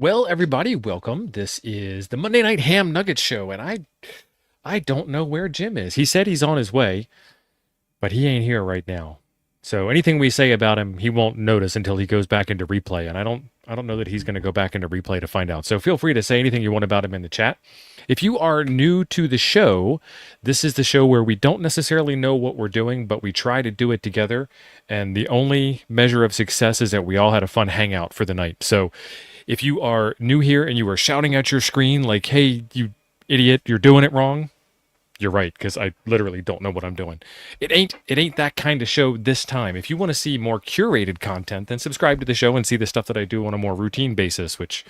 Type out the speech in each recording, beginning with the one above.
Well, everybody, welcome. This is the Monday Night Ham Nugget Show, and I don't know where Jim is. He said he's on his way, but he ain't here right now. So anything we say about him, he won't notice until he goes back into replay, and I don't know that he's going to go back into replay to find out. So feel free to say anything you want about him in the chat. If you are new to the show, this is the show where we don't necessarily know what we're doing, but we try to do it together, and the only measure of success is that we all had a fun hangout for the night. So if you are new here and you are shouting at your screen like, "Hey, you idiot, you're doing it wrong," you're right, because I literally don't know what I'm doing. It ain't that kind of show this time. If you want to see more curated content, then subscribe to the show and see the stuff that I do on a more routine basis, which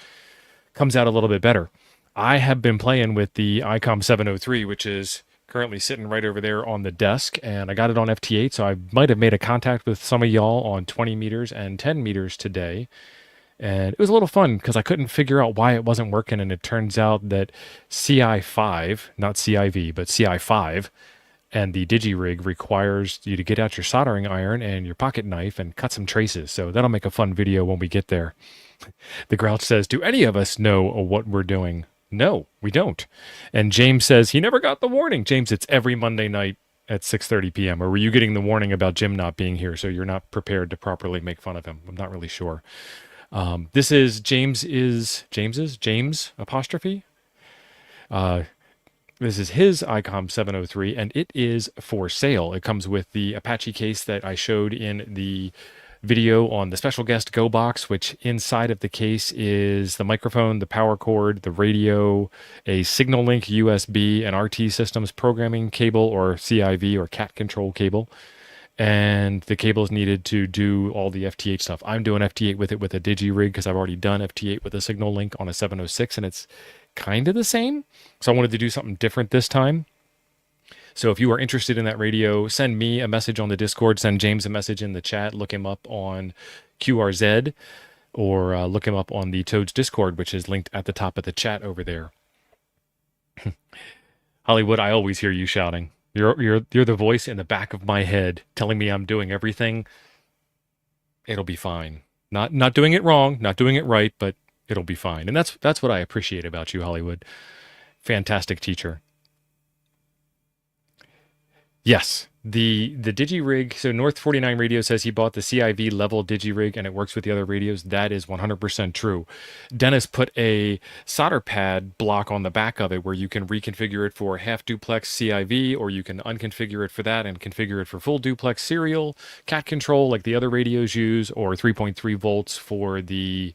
comes out a little bit better. I have been playing with the ICOM 703, which is currently sitting right over there on the desk, and I got it on FT8, so I might have made a contact with some of y'all on 20 meters and 10 meters today. And it was a little fun because I couldn't figure out why it wasn't working. And it turns out that CI5, not CIV, but CI5, and the DigiRig requires you to get out your soldering iron and your pocket knife and cut some traces. So that'll make a fun video when we get there. The Grouch says, "Do any of us know what we're doing?" No, we don't. And James says, he never got the warning. James, it's every Monday night at 6:30 p.m. Or were you getting the warning about Jim not being here so you're not prepared to properly make fun of him? I'm not really sure. This is James apostrophe. This is his ICOM 703, and it is for sale. It comes with the Apache case that I showed in the video on the special guest Go box, which inside of the case is the microphone, the power cord, the radio, a signal link USB, and RT Systems programming cable or CIV or cat control cable. And the cable is needed to do all the FT8 stuff. I'm doing FT8 with it with a DigiRig because I've already done FT8 with a signal link on a 706, and it's kind of the same. So I wanted to do something different this time. So if you are interested in that radio, send me a message on the Discord, send James a message in the chat, look him up on QRZ, or look him up on the Toads Discord, which is linked at the top of the chat over there. Hollywood, I always hear you shouting. You're the voice in the back of my head telling me I'm doing everything. It'll be fine. Not doing it wrong, not doing it right, but it'll be fine. And that's what I appreciate about you, Hollywood. Fantastic teacher. Yes, the DigiRig. So North 49 Radio says he bought the CIV level DigiRig and it works with the other radios. That is 100% true. Dennis put a solder pad block on the back of it where you can reconfigure it for half duplex CIV, or you can unconfigure it for that and configure it for full duplex serial, cat control like the other radios use, or 3.3 volts for the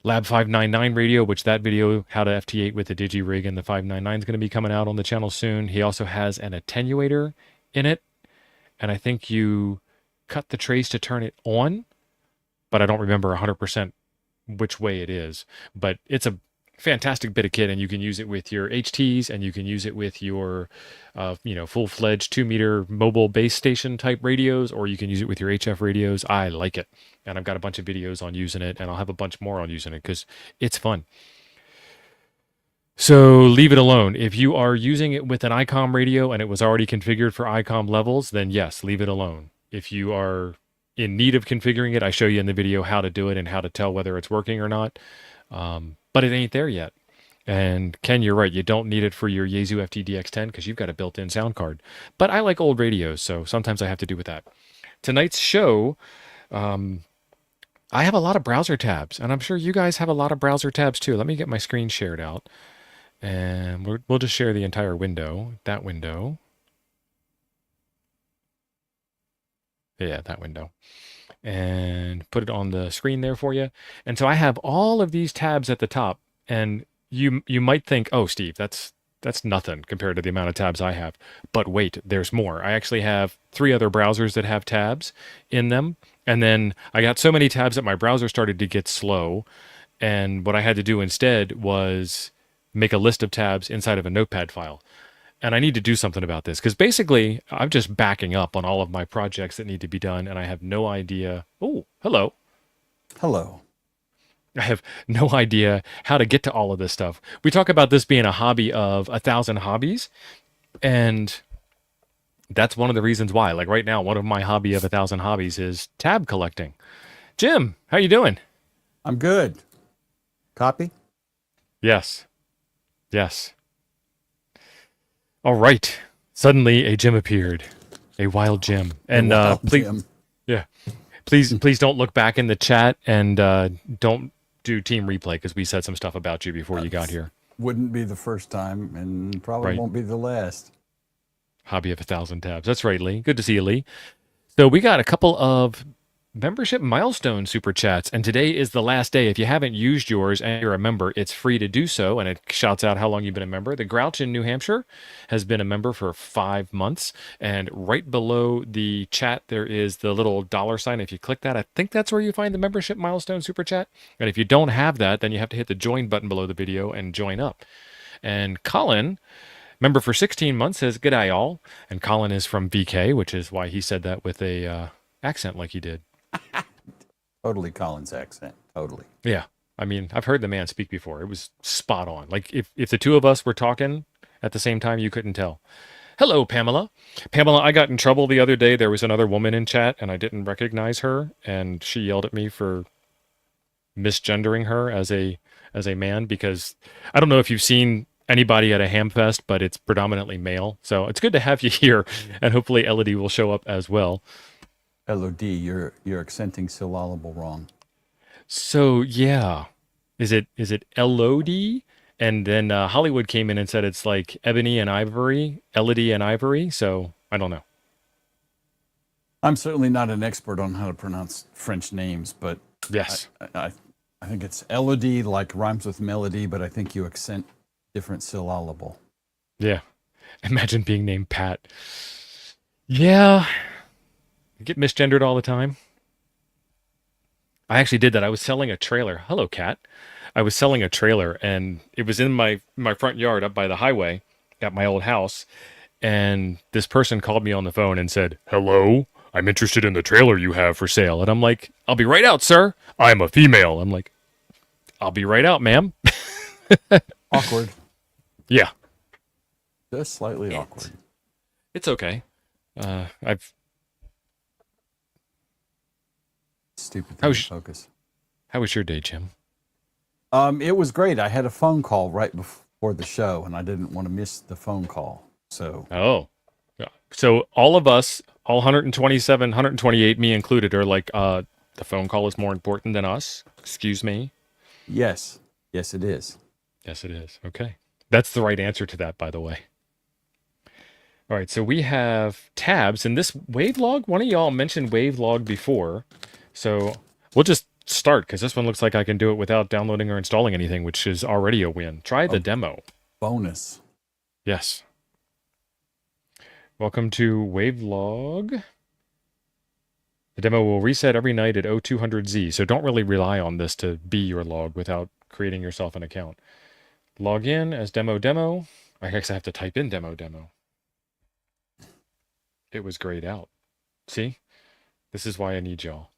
Lab 599 radio, which that video, how to FT8 with the DigiRig and the 599 is going to be coming out on the channel soon. He also has an attenuator in it, and I think you cut the trace to turn it on, but I don't remember 100% which way it is. But it's a fantastic bit of kit, and you can use it with your HTs, and you can use it with your full-fledged 2-meter mobile base station type radios, or you can use it with your HF radios. I like it, and I've got a bunch of videos on using it, and I'll have a bunch more on using it because it's fun. So leave it alone. If you are using it with an ICOM radio and it was already configured for ICOM levels, then yes, leave it alone. If you are in need of configuring it, I show you in the video how to do it and how to tell whether it's working or not. But it ain't there yet. And Ken, you're right. You don't need it for your Yaesu FTDX10 because you've got a built-in sound card. But I like old radios, so sometimes I have to do with that. Tonight's show, I have a lot of browser tabs, and I'm sure you guys have a lot of browser tabs too. Let me get my screen shared out, and we'll just share the entire window. That window. Yeah, that window. And put it on the screen there for you. And so I have all of these tabs at the top, and you might think, "Oh, Steve, that's nothing compared to the amount of tabs I have." But wait, there's more. I actually have 3 other browsers that have tabs in them, and then I got so many tabs that my browser started to get slow, and what I had to do instead was make a list of tabs inside of a notepad file. And I need to do something about this because basically I'm just backing up on all of my projects that need to be done, and I have no idea. Oh, hello. Hello. I have no idea how to get to all of this stuff. We talk about this being a hobby of 1,000 hobbies, and that's one of the reasons why. Like right now, one of my hobby of 1,000 hobbies is tab collecting. Jim, how you doing? I'm good. Copy? Yes. Yes. All right. Suddenly a gym appeared. A wild gym. A And wild please, Jim. yeah. Please don't look back in the chat and don't do team replay because we said some stuff about you before you got here. Wouldn't be the first time and probably Right. won't be the last. Hobby of 1,000 tabs. That's right, Lee. Good to see you, Lee. So we got a couple of membership milestone super chats, and today is the last day. If you haven't used yours and you're a member, it's free to do so, and it shouts out how long you've been a member. The Grouch in New Hampshire has been a member for 5 months, and right below the chat there is the little $sign. If you click that, I think that's where you find the membership milestone super chat. And if you don't have that, then you have to hit the join button below the video and join up. And Colin, member for 16 months, says, "G'day, y'all." And Colin is from VK, which is why he said that with a accent like he did. Totally Colin's accent. Totally. Yeah. I mean, I've heard the man speak before. It was spot on. Like, if the two of us were talking at the same time, you couldn't tell. Hello, Pamela. Pamela, I got in trouble the other day. There was another woman in chat, and I didn't recognize her, and she yelled at me for misgendering her as a man because I don't know if you've seen anybody at a ham fest, but it's predominantly male. So it's good to have you here, and hopefully Elodie will show up as well. LOD, you're accenting syllable wrong. So yeah, is it Elodie? And then Hollywood came in and said it's like ebony and ivory, Elodie and ivory. So I don't know. I'm certainly not an expert on how to pronounce French names, but Yes. I think it's LOD, like rhymes with melody, but I think you accent different syllable. Yeah. Imagine being named Pat. Yeah. I get misgendered all the time. I actually did that. I was selling a trailer. Hello, Cat. I was selling a trailer, and it was in my front yard up by the highway at my old house. And this person called me on the phone and said, "Hello, I'm interested in the trailer you have for sale." And I'm like, "I'll be right out, sir. I'm a female." I'm like, "I'll be right out, ma'am." Awkward. Yeah. Just slightly awkward. It's okay. I've Stupid How thing was- to focus. How was your day, Jim? It was great. I had a phone call right before the show, and I didn't want to miss the phone call. So Oh. Yeah. So all of us, all 127, 128, me included, are like, the phone call is more important than us. Excuse me. yes, it is. Yes, it is. Okay. That's the right answer to that, by the way. All right. So we have tabs in this Wavelog. One of y'all mentioned Wavelog before. So we'll just start because this one looks like I can do it without downloading or installing anything, which is already a win. Try the demo. Bonus. Yes. Welcome to Wavelog. The demo will reset every night at 0200Z, so don't really rely on this to be your log without creating yourself an account. Log in as demo. I guess I have to type in demo. It was grayed out. See? This is why I need y'all.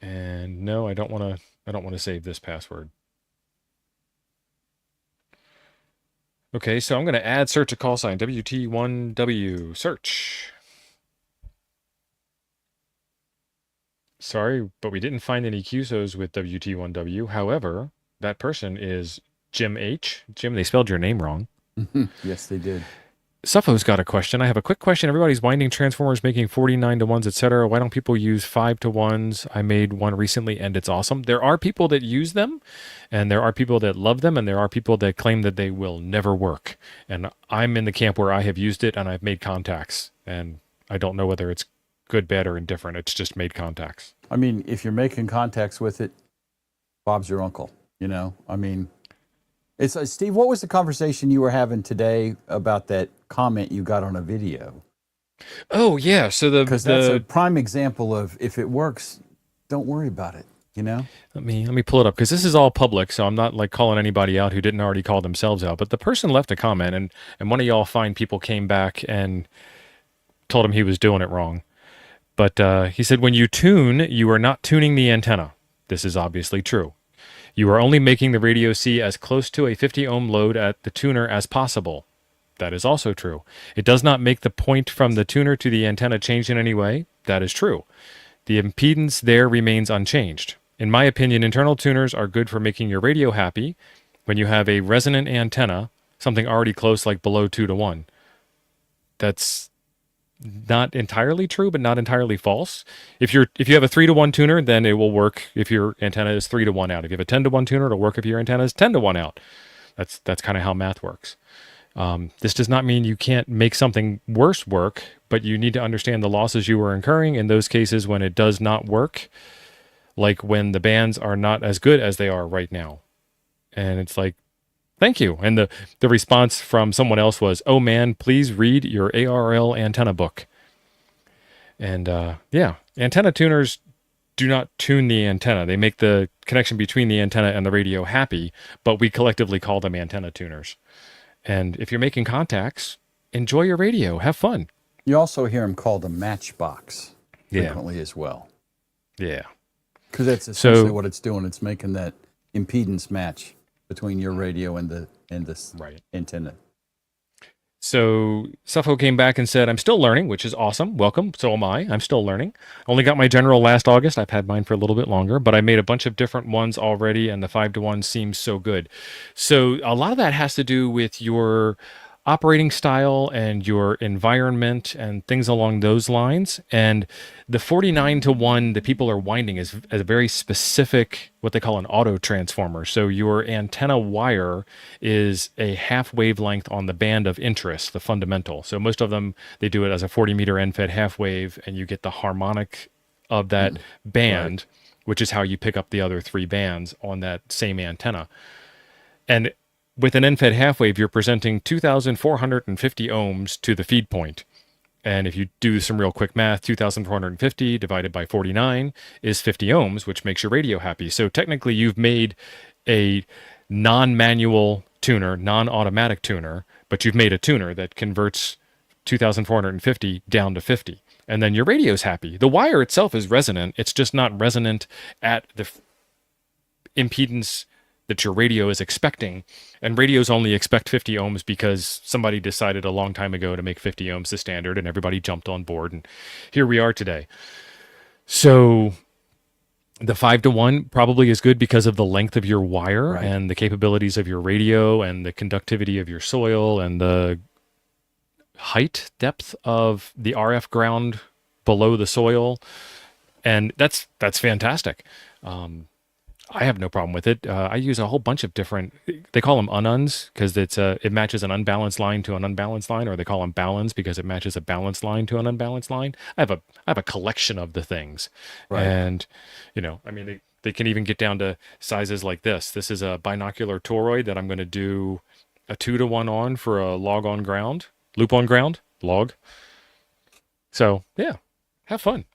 And no, I don't want to save this password. Okay, so I'm going to add search a call sign, WT1W, search. Sorry, but we didn't find any QSOs with WT1W. However, that person is Jim H. Jim, they spelled your name wrong. Yes, they did. Suffo's got a question. I have a quick question. Everybody's winding transformers, making 49 to 1s, etc. Why don't people use 5 to 1s? I made one recently, and it's awesome. There are people that use them, and there are people that love them, and there are people that claim that they will never work. And I'm in the camp where I have used it, and I've made contacts. And I don't know whether it's good, bad, or indifferent. It's just made contacts. I mean, if you're making contacts with it, Bob's your uncle, you know? I mean, it's Steve, what was the conversation you were having today about that comment you got on a video? Oh, yeah. So because that's a prime example of if it works, don't worry about it, you know? Let me pull it up because this is all public, so I'm not like calling anybody out who didn't already call themselves out. But the person left a comment, and one of y'all fine people came back and told him he was doing it wrong. But he said, when you tune, you are not tuning the antenna. This is obviously true. You are only making the radio C as close to a 50 ohm load at the tuner as possible. That is also true. It does not make the point from the tuner to the antenna change in any way. That is true. The impedance there remains unchanged. In my opinion, internal tuners are good for making your radio happy when you have a resonant antenna, something already close like below 2 to 1. That's not entirely true, but not entirely false. If you have a 3 to 1 tuner, then it will work if your antenna is 3 to 1 out. If you have a 10 to 1 tuner, it'll work if your antenna is 10 to 1 out. That's kind of how math works. This does not mean you can't make something worse work, but you need to understand the losses you are incurring in those cases when it does not work, like when the bands are not as good as they are right now. And it's like, thank you. And the response from someone else was, oh man, please read your ARL antenna book. And yeah, antenna tuners do not tune the antenna. They make the connection between the antenna and the radio happy, but we collectively call them antenna tuners. And if you're making contacts, enjoy your radio. Have fun. You also hear them called a matchbox Yeah. frequently as well. Yeah. Because that's essentially what it's doing. It's making that impedance match between your radio and the Right. antenna. So Suffolk came back and said, I'm still learning, which is awesome. Welcome. So am I. I'm still learning. Only got my general last August. I've had mine for a little bit longer, but I made a bunch of different ones already, and the 5 to 1 seems so good. So a lot of that has to do with your operating style and your environment and things along those lines. And the 49 to 1 that people are winding is a very specific, what they call an auto transformer. So your antenna wire is a half wavelength on the band of interest, the fundamental. So most of them, they do it as a 40 meter end-fed half wave, and you get the harmonic of that band, which is how you pick up the other 3 bands on that same antenna. And with an end-fed half wave, you're presenting 2,450 ohms to the feed point. And if you do some real quick math, 2,450 divided by 49 is 50 ohms, which makes your radio happy. So technically, you've made a non-manual tuner, non-automatic tuner, but you've made a tuner that converts 2,450 down to 50. And then your radio's happy. The wire itself is resonant. It's just not resonant at the impedance that your radio is expecting. And radios only expect 50 ohms because somebody decided a long time ago to make 50 ohms the standard, and everybody jumped on board, and here we are today. So the 5 to 1 probably is good because of the length of your wire and the capabilities of your radio and the conductivity of your soil and the height, depth of the RF ground below the soil. And that's fantastic. I have no problem with it. I use a whole bunch of different, they call them ununs because it matches an unbalanced line to an unbalanced line, or they call them balance because it matches a balanced line to an unbalanced line. I have a collection of the things. Right. And, I mean, they can even get down to sizes like this. This is a binocular toroid that I'm going to do a 2 to 1 on for a loop on ground, log. So, yeah, have fun.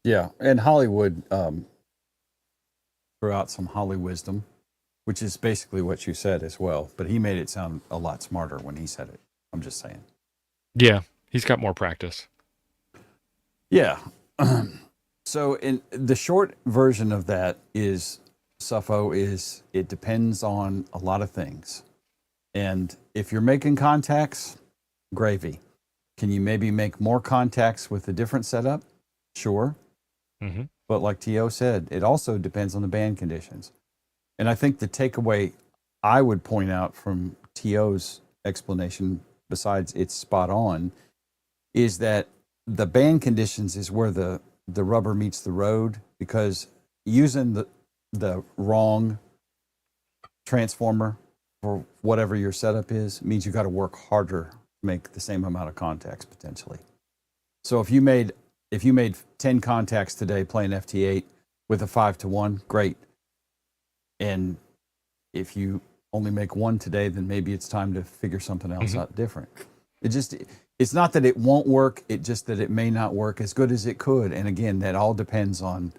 Yeah, and Hollywood threw out some Holly wisdom, which is basically what you said as well. But he made it sound a lot smarter when he said it. I'm just saying. Yeah, he's got more practice. Yeah. So in the short version of that is, Suffo, is it depends on a lot of things. And if you're making contacts, gravy. Can you maybe make more contacts with a different setup? Sure. Mm-hmm. But like T.O. said, it also depends on the band conditions. And I think the takeaway I would point out from T.O.'s explanation, besides it's spot on, is that the band conditions is where the rubber meets the road, because using the wrong transformer for whatever your setup is means you got to work harder to make the same amount of contacts potentially. So if you made 10 contacts today playing FT8 with a 5 to 1, great. And if you only make 1 today, then maybe it's time to figure something else out different. It's not that it won't work, it's just that it may not work as good as it could. And again, that all depends on,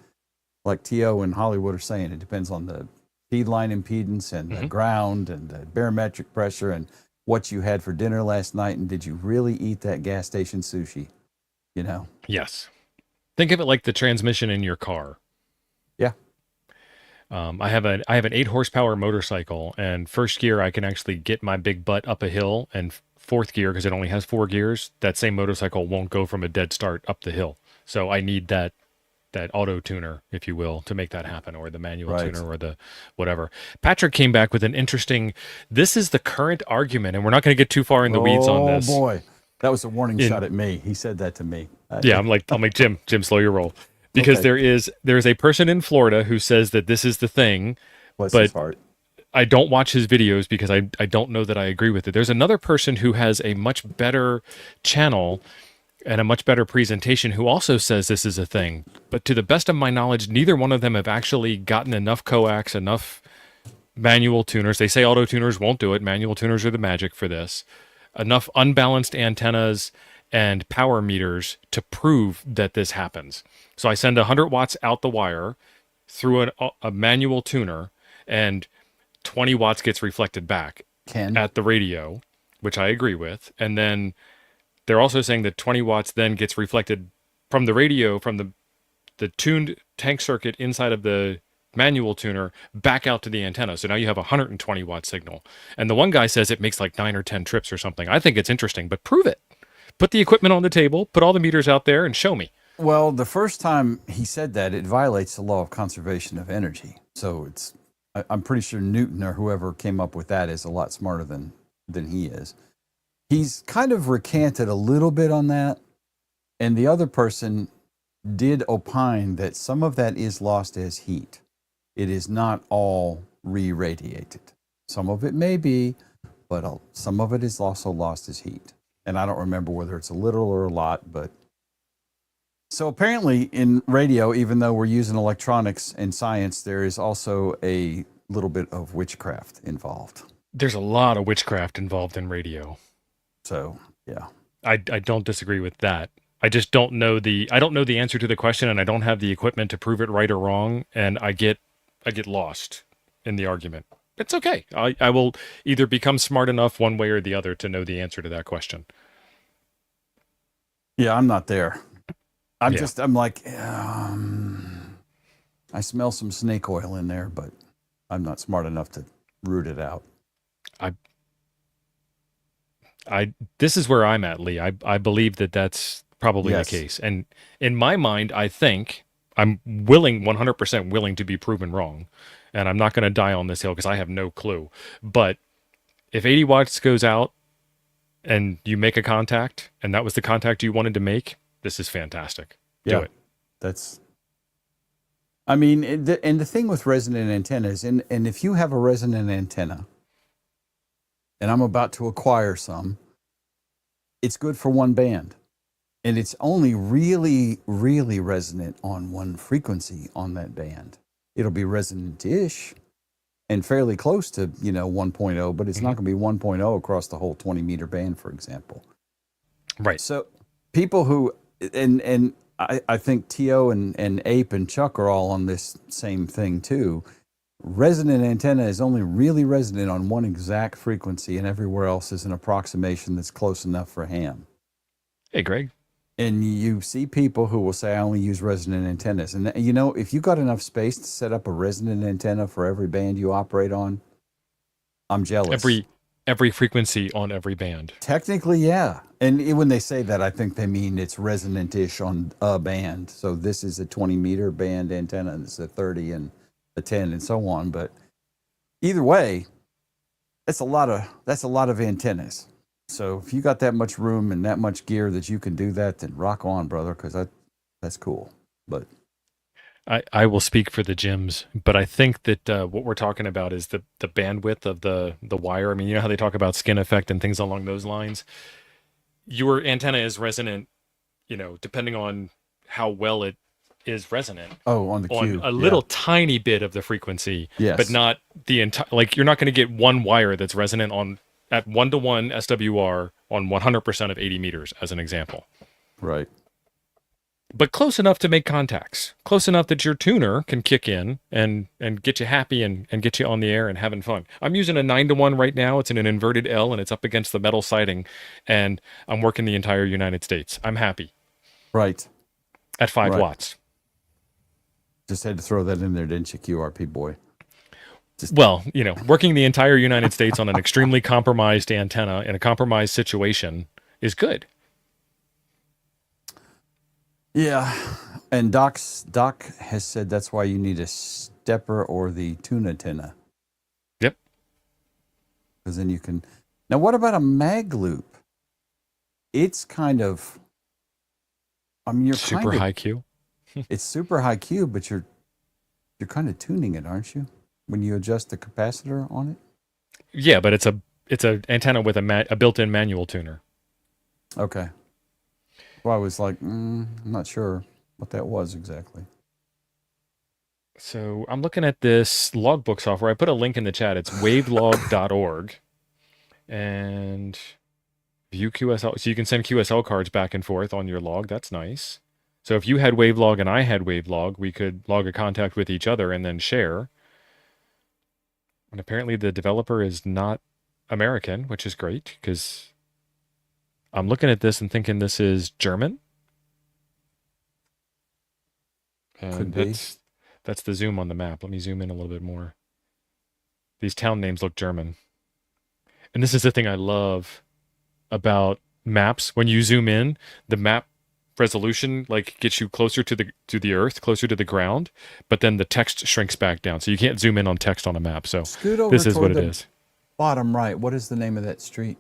like T.O. and Hollywood are saying, it depends on the feed line impedance and the ground and the barometric pressure and what you had for dinner last night, and did you really eat that gas station sushi? Yes. Think of it like the transmission in your car. Yeah. I have an 8 horsepower motorcycle, and first gear I can actually get my big butt up a hill, and fourth gear, because it only has 4 gears, that same motorcycle won't go from a dead start up the hill. So I need that auto tuner, if you will, to make that happen, or the manual Right. tuner, or the whatever. Patrick came back with an interesting. This is the current argument, and we're not going to get too far in the weeds on Oh this. boy, that was a warning In shot at me. He said that to me. Yeah, I'm like Jim, slow your roll, because Okay, there is a person in Florida who says that this is the thing, bless his but heart. I don't watch his videos because I don't know that I agree with it. There's another person who has a much better channel and a much better presentation who also says this is a thing. But to the best of my knowledge, neither one of them have actually gotten enough coax, enough manual tuners. They say auto tuners won't do it. Manual tuners are the magic for this. Enough unbalanced antennas and power meters to prove that this happens. So I send 100 watts out the wire through a manual tuner, and 20 watts gets reflected back Ken, at the radio, which I agree with. And then they're also saying that 20 watts then gets reflected from the radio, from the tuned tank circuit inside of the manual tuner back out to the antenna. So now you have a 120 watt signal. And the one guy says it makes like 9 or 10 trips or something. I think it's interesting, but prove it. Put the equipment on the table, put all the meters out there, and show me. well, the first time he said that, it violates the law of conservation of energy. So I'm pretty sure Newton or whoever came up with that is a lot smarter than he is. He's kind of recanted a little bit on that, and the other person did opine that some of that is lost as heat. It is not all re-radiated. Some of it may be, but some of it is also lost as heat. And I don't remember whether it's a little or a lot, but so apparently in radio, even though we're using electronics and science, there is also a little bit of witchcraft involved. There's a lot of witchcraft involved in radio. So yeah, I don't disagree with that. I just don't know I don't know the answer to the question, and I don't have the equipment to prove it right or wrong, and I get lost in the argument. It's okay. I will either become smart enough one way or the other to know the answer to that question. yeah, I'm not there. Yeah. I'm like, I smell some snake oil in there, but I'm not smart enough to root it out. This is where I'm at, Lee. I believe that that's probably Yes. the case. And in my mind, I think I'm willing, 100% willing to be proven wrong. And I'm not going to die on this hill because I have no clue. But if 80 watts goes out and you make a contact, and that was the contact you wanted to make, this is fantastic. Yeah. Do it. That's, I mean, and the thing with resonant antennas, and if you have a resonant antenna, and I'm about to acquire some, it's good for one band. And it's only really, really resonant on one frequency on that band. It'll be resonant-ish and fairly close to, 1.0, but it's not going to be 1.0 across the whole 20-meter band, for example. Right. So people who, and I think T.O. and Ape and Chuck are all on this same thing too. Resonant antenna is only really resonant on one exact frequency, and everywhere else is an approximation that's close enough for ham. Hey, Greg. And you see people who will say, I only use resonant antennas. And if you got enough space to set up a resonant antenna for every band you operate on, I'm jealous. Every frequency on every band. Technically, yeah. And when they say that, I think they mean it's resonant-ish on a band. So this is a 20-meter band antenna, and this is a 30 and a 10 and so on. But either way, that's a lot of antennas. So if you got that much room and that much gear that you can do that, then rock on, brother, because that's cool. But I will speak for the gyms, but I think that what we're talking about is the bandwidth of the wire. I mean, you know how they talk about skin effect and things along those lines. Your antenna is resonant, depending on how well it is resonant. on the cue, a little tiny bit of the frequency, Yes. but not the entire. Like you're not going to get one wire that's resonant on at 1-to-1 SWR on 100% of 80 meters, as an example. Right. But close enough to make contacts. Close enough that your tuner can kick in and get you happy and get you on the air and having fun. I'm using a 9-to-1 right now. It's in an inverted L and it's up against the metal siding, and I'm working the entire United States. I'm happy. Right. At 5 Right. watts. Just had to throw that in there, didn't you, QRP boy? Well, working the entire United States on an extremely compromised antenna in a compromised situation is good. Yeah, and Doc has said that's why you need a stepper or the tuna antenna, Yep. because then you can. Now, what about a mag loop? It's kind of. I mean, you're Super kind of. high Q. It's super high Q, but you're kind of tuning it, aren't you? When you adjust the capacitor on it. Yeah, but it's a antenna with a built-in manual tuner. Okay. Well, I was like, I'm not sure what that was exactly. So I'm looking at this logbook software. I put a link in the chat. It's wavelog.org and view QSL. So you can send QSL cards back and forth on your log. That's nice. So if you had Wavelog and I had Wavelog, we could log a contact with each other and then share. And apparently the developer is not American, which is great because I'm looking at this and thinking this is German. Could And be. that's the zoom on the map. Let me zoom in a little bit more. These town names look German. And this is the thing I love about maps. When you zoom in, the map resolution like gets you closer to the earth, closer to the ground, but then the text shrinks back down. So you can't zoom in on text on a map. So Scoot over this is what toward it the is. bottom right. What is the name of that street?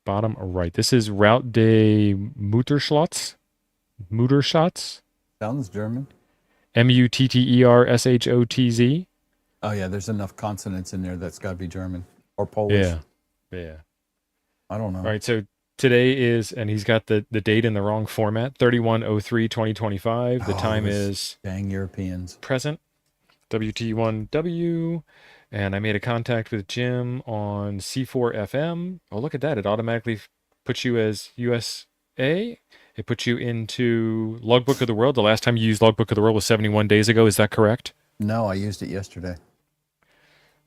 Bottom right. This is Route de Mutterschlotz. Mutterschatz. Sounds German. Muttershotz. Oh yeah, there's enough consonants in there that's got to be German or Polish. Yeah. Yeah. I don't know. All right. So today is, and he's got the date in the wrong format, 31/03/2025. The time Those is dang Europeans. present, WT1W. And I made a contact with Jim on C4FM. Oh, look at that. It automatically puts you as USA. It puts you into Logbook of the World. The last time you used Logbook of the World was 71 days ago. Is that correct? No, I used it yesterday.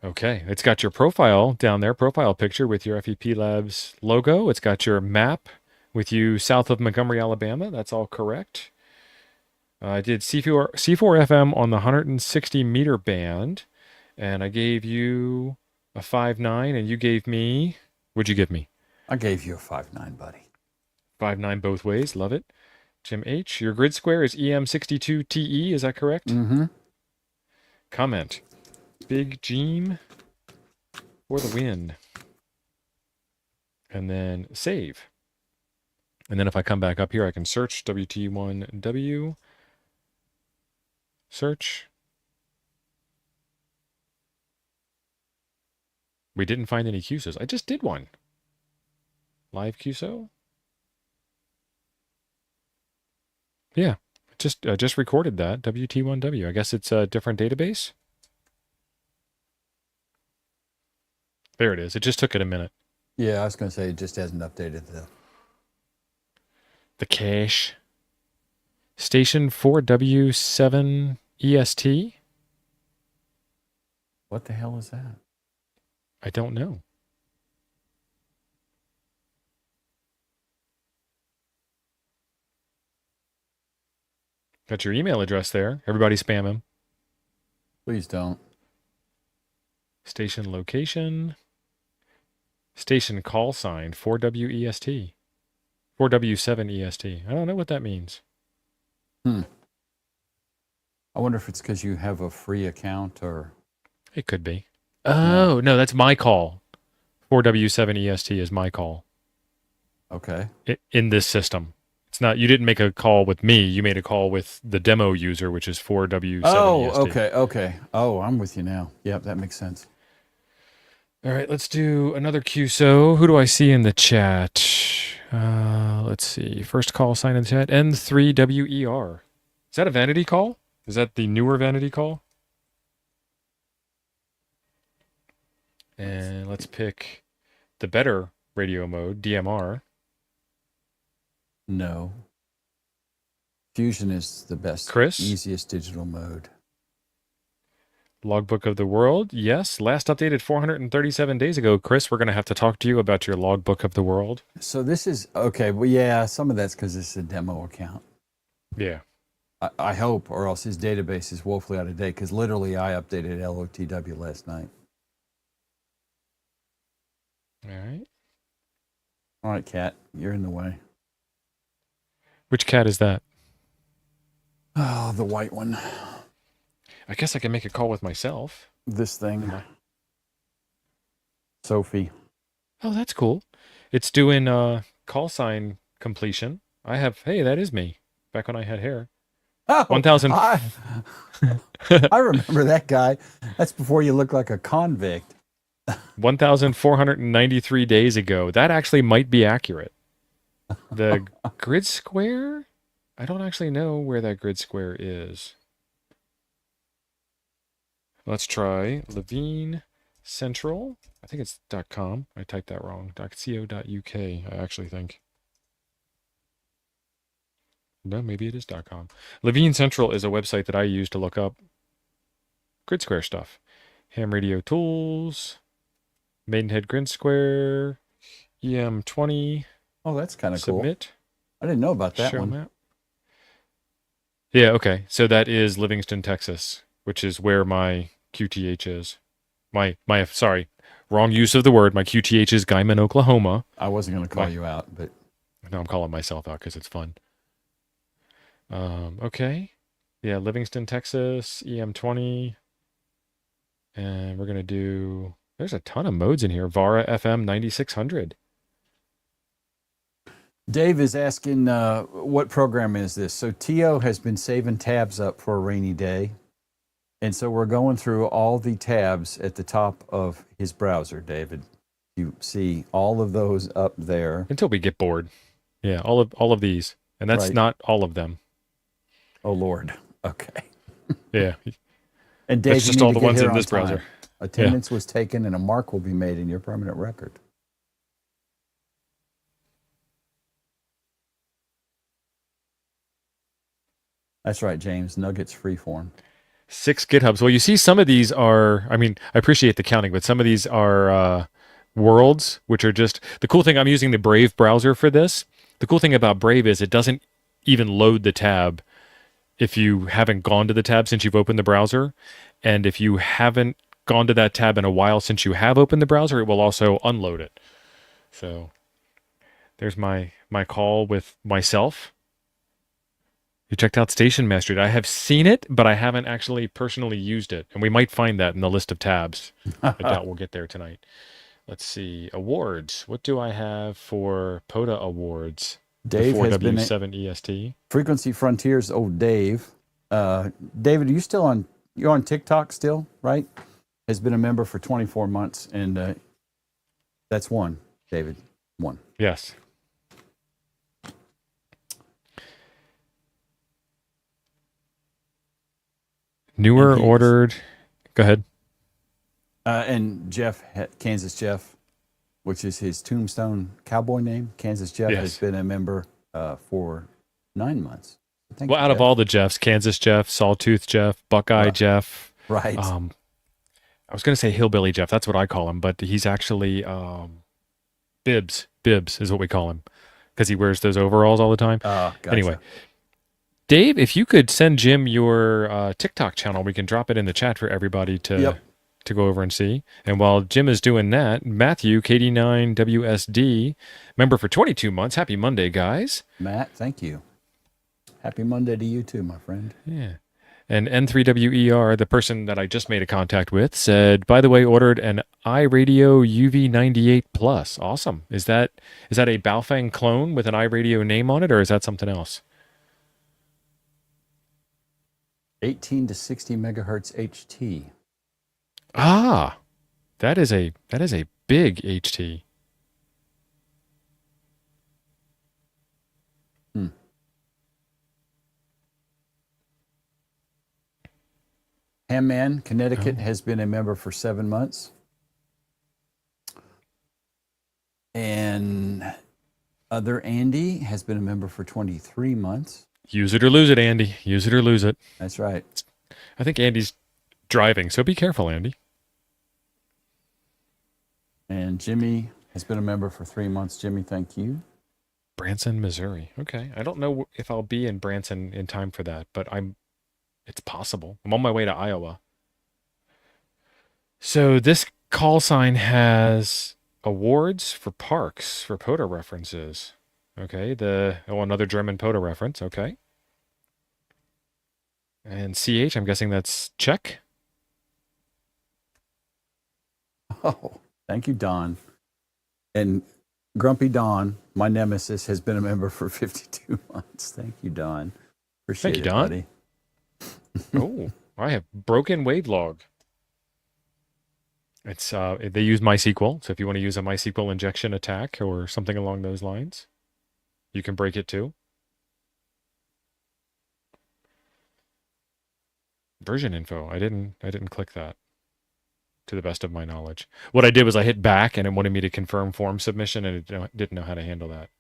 Okay. It's got your profile down there, profile picture with your FEP Labs logo. It's got your map with you south of Montgomery, Alabama. That's all correct. I did C4FM on the 160 meter band, and I gave you a 5.9, and you gave me, what'd you give me? I gave you a 5.9, buddy. 5.9 both ways. Love it. Jim H. Your grid square is EM62TE. Is that correct? Mm-hmm. Comment. Big Jim for the win. And then save. And then if I come back up here, I can search WT1W. Search. We didn't find any QSOs. I just did one. Live QSO? Yeah. Just recorded that. WT1W. I guess it's a different database. There it is. It just took it a minute. Yeah, I was going to say it just hasn't updated The cache. Station 4W7 EST? What the hell is that? I don't know. Got your email address there. Everybody spam him. Please don't. Station location. Station call sign 4WEST. 4W7 EST. I don't know what that means. I wonder if it's because you have a free account or. It could be. Oh, no, that's my call. 4W7 EST is my call. Okay. In this system. It's not, you didn't make a call with me. You made a call with the demo user, which is 4W7 Oh, EST. okay. Oh, I'm with you now. Yep, that makes sense. All right, let's do another QSO. Who do I see in the chat? Let's see. First call sign in the chat. N3WER. Is that a vanity call? Is that the newer vanity call? And let's pick the better radio mode, DMR. No. Fusion is the best, Chris? easiest digital mode. Logbook of the World. Yes, last updated 437 days ago. Chris, we're going to have to talk to you about your Logbook of the World. So this is, okay, well, yeah, some of that's because this is a demo account. Yeah. I hope, or else his database is woefully out of date, because literally I updated LOTW last night. All right. All right, Cat, you're in the way. Which cat is that? Oh, the white one. I guess I can make a call with myself. This thing. Am I- Sophie. Oh, that's cool. It's doing call sign completion. I have, hey, that is me. Back when I had hair. Oh, 1,000. I remember that guy. That's before you looked like a convict. 1,493 days ago. That actually might be accurate. The grid square? I don't actually know where that grid square is. Let's try Levine Central. I think it's .com. I typed that wrong. .co.uk, I actually think. No, maybe it is .com. Levine Central is a website that I use to look up grid square stuff. Ham radio tools, Maidenhead grid square, EM20. Oh, that's kind of cool. Submit. I didn't know about that Show one. map. Yeah, okay. So that is Livingston, Texas, which is where my QTH is. Sorry, wrong use of the word. My QTH is Guyman, Oklahoma. I wasn't going to call you out, but No, I'm calling myself out because it's fun. Okay. Yeah, Livingston, Texas, EM20. And we're going to do, there's a ton of modes in here. Vara FM 9600. Dave is asking, what program is this? So Tio has been saving tabs up for a rainy day. And so we're going through all the tabs at the top of his browser, David. You see all of those up there. Until we get bored. Yeah, all of these. And that's Right. not all of them. Oh, Lord. Okay. Yeah. And Dave, That's you just need all to the get ones here in on this time. browser. Attendance was taken and a mark will be made in your permanent record. That's right, James. Nuggets freeform. 6 GitHubs. Well, you see, some of these are, I mean, I appreciate the counting, but some of these are worlds, which are just the cool thing. I'm using the Brave browser for this. The cool thing about Brave is it doesn't even load the tab if you haven't gone to the tab since you've opened the browser. And if you haven't gone to that tab in a while since you have opened the browser, it will also unload it. So there's my call with myself. You checked out Station Mastery. I have seen it, but I haven't actually personally used it. And we might find that in the list of tabs. I doubt we'll get there tonight. Let's see. Awards. What do I have for POTA Awards? Dave The has been 4W7 EST. Frequency Frontiers. Oh, Dave. David, are you still on? You're on TikTok still, right? Has been a member for 24 months, and that's one, David. One. Yes. Newer And ordered. Go ahead. And Jeff, Kansas Jeff, which is his tombstone cowboy name. Kansas Jeff Yes. has been a member for 9 months. Thank Well, you, out of Jeff. all the Jeffs, Kansas Jeff, Sawtooth Jeff, Buckeye Right. Jeff. Right. I was going to say Hillbilly Jeff. That's what I call him, but he's actually Bibs. Bibs is what we call him because he wears those overalls all the time. Gotcha. Anyway, Dave, if you could send Jim your TikTok channel, we can drop it in the chat for everybody to go over and see. And while Jim is doing that, Matthew, KD9WSD, member for 22 months. Happy Monday, guys. Matt, thank you. Happy Monday to you too, my friend. Yeah. And N3WER, the person that I just made a contact with, said, by the way, ordered an iRadio UV98 Plus. Awesome. Is that a Baofeng clone with an iRadio name on it, or is that something else? 18 to 60 megahertz HT. Ah, that is a big HT. Hamman, Connecticut, has been a member for 7 months. And other Andy has been a member for 23 months. Use it or lose it, Andy. Use it or lose it. That's right. I think Andy's driving, so be careful, Andy. And Jimmy has been a member for 3 months. Jimmy, thank you. Branson, Missouri. Okay. I don't know if I'll be in Branson in time for that, but it's possible. I'm on my way to Iowa. So this call sign has awards for parks for POTA references. Okay. Another German POTA reference. Okay. And CH, I'm guessing that's Czech. Oh, thank you, Don. And Grumpy Don, my nemesis, has been a member for 52 months. Thank you, Don. Thank Appreciate you, it, Don. buddy. Oh, I have broken Wavelog. It's they use MySQL, so if you want to use a MySQL injection attack or something along those lines, you can break it too. Version info. I didn't click that to the best of my knowledge. What I did was I hit back and it wanted me to confirm form submission and it didn't know how to handle that.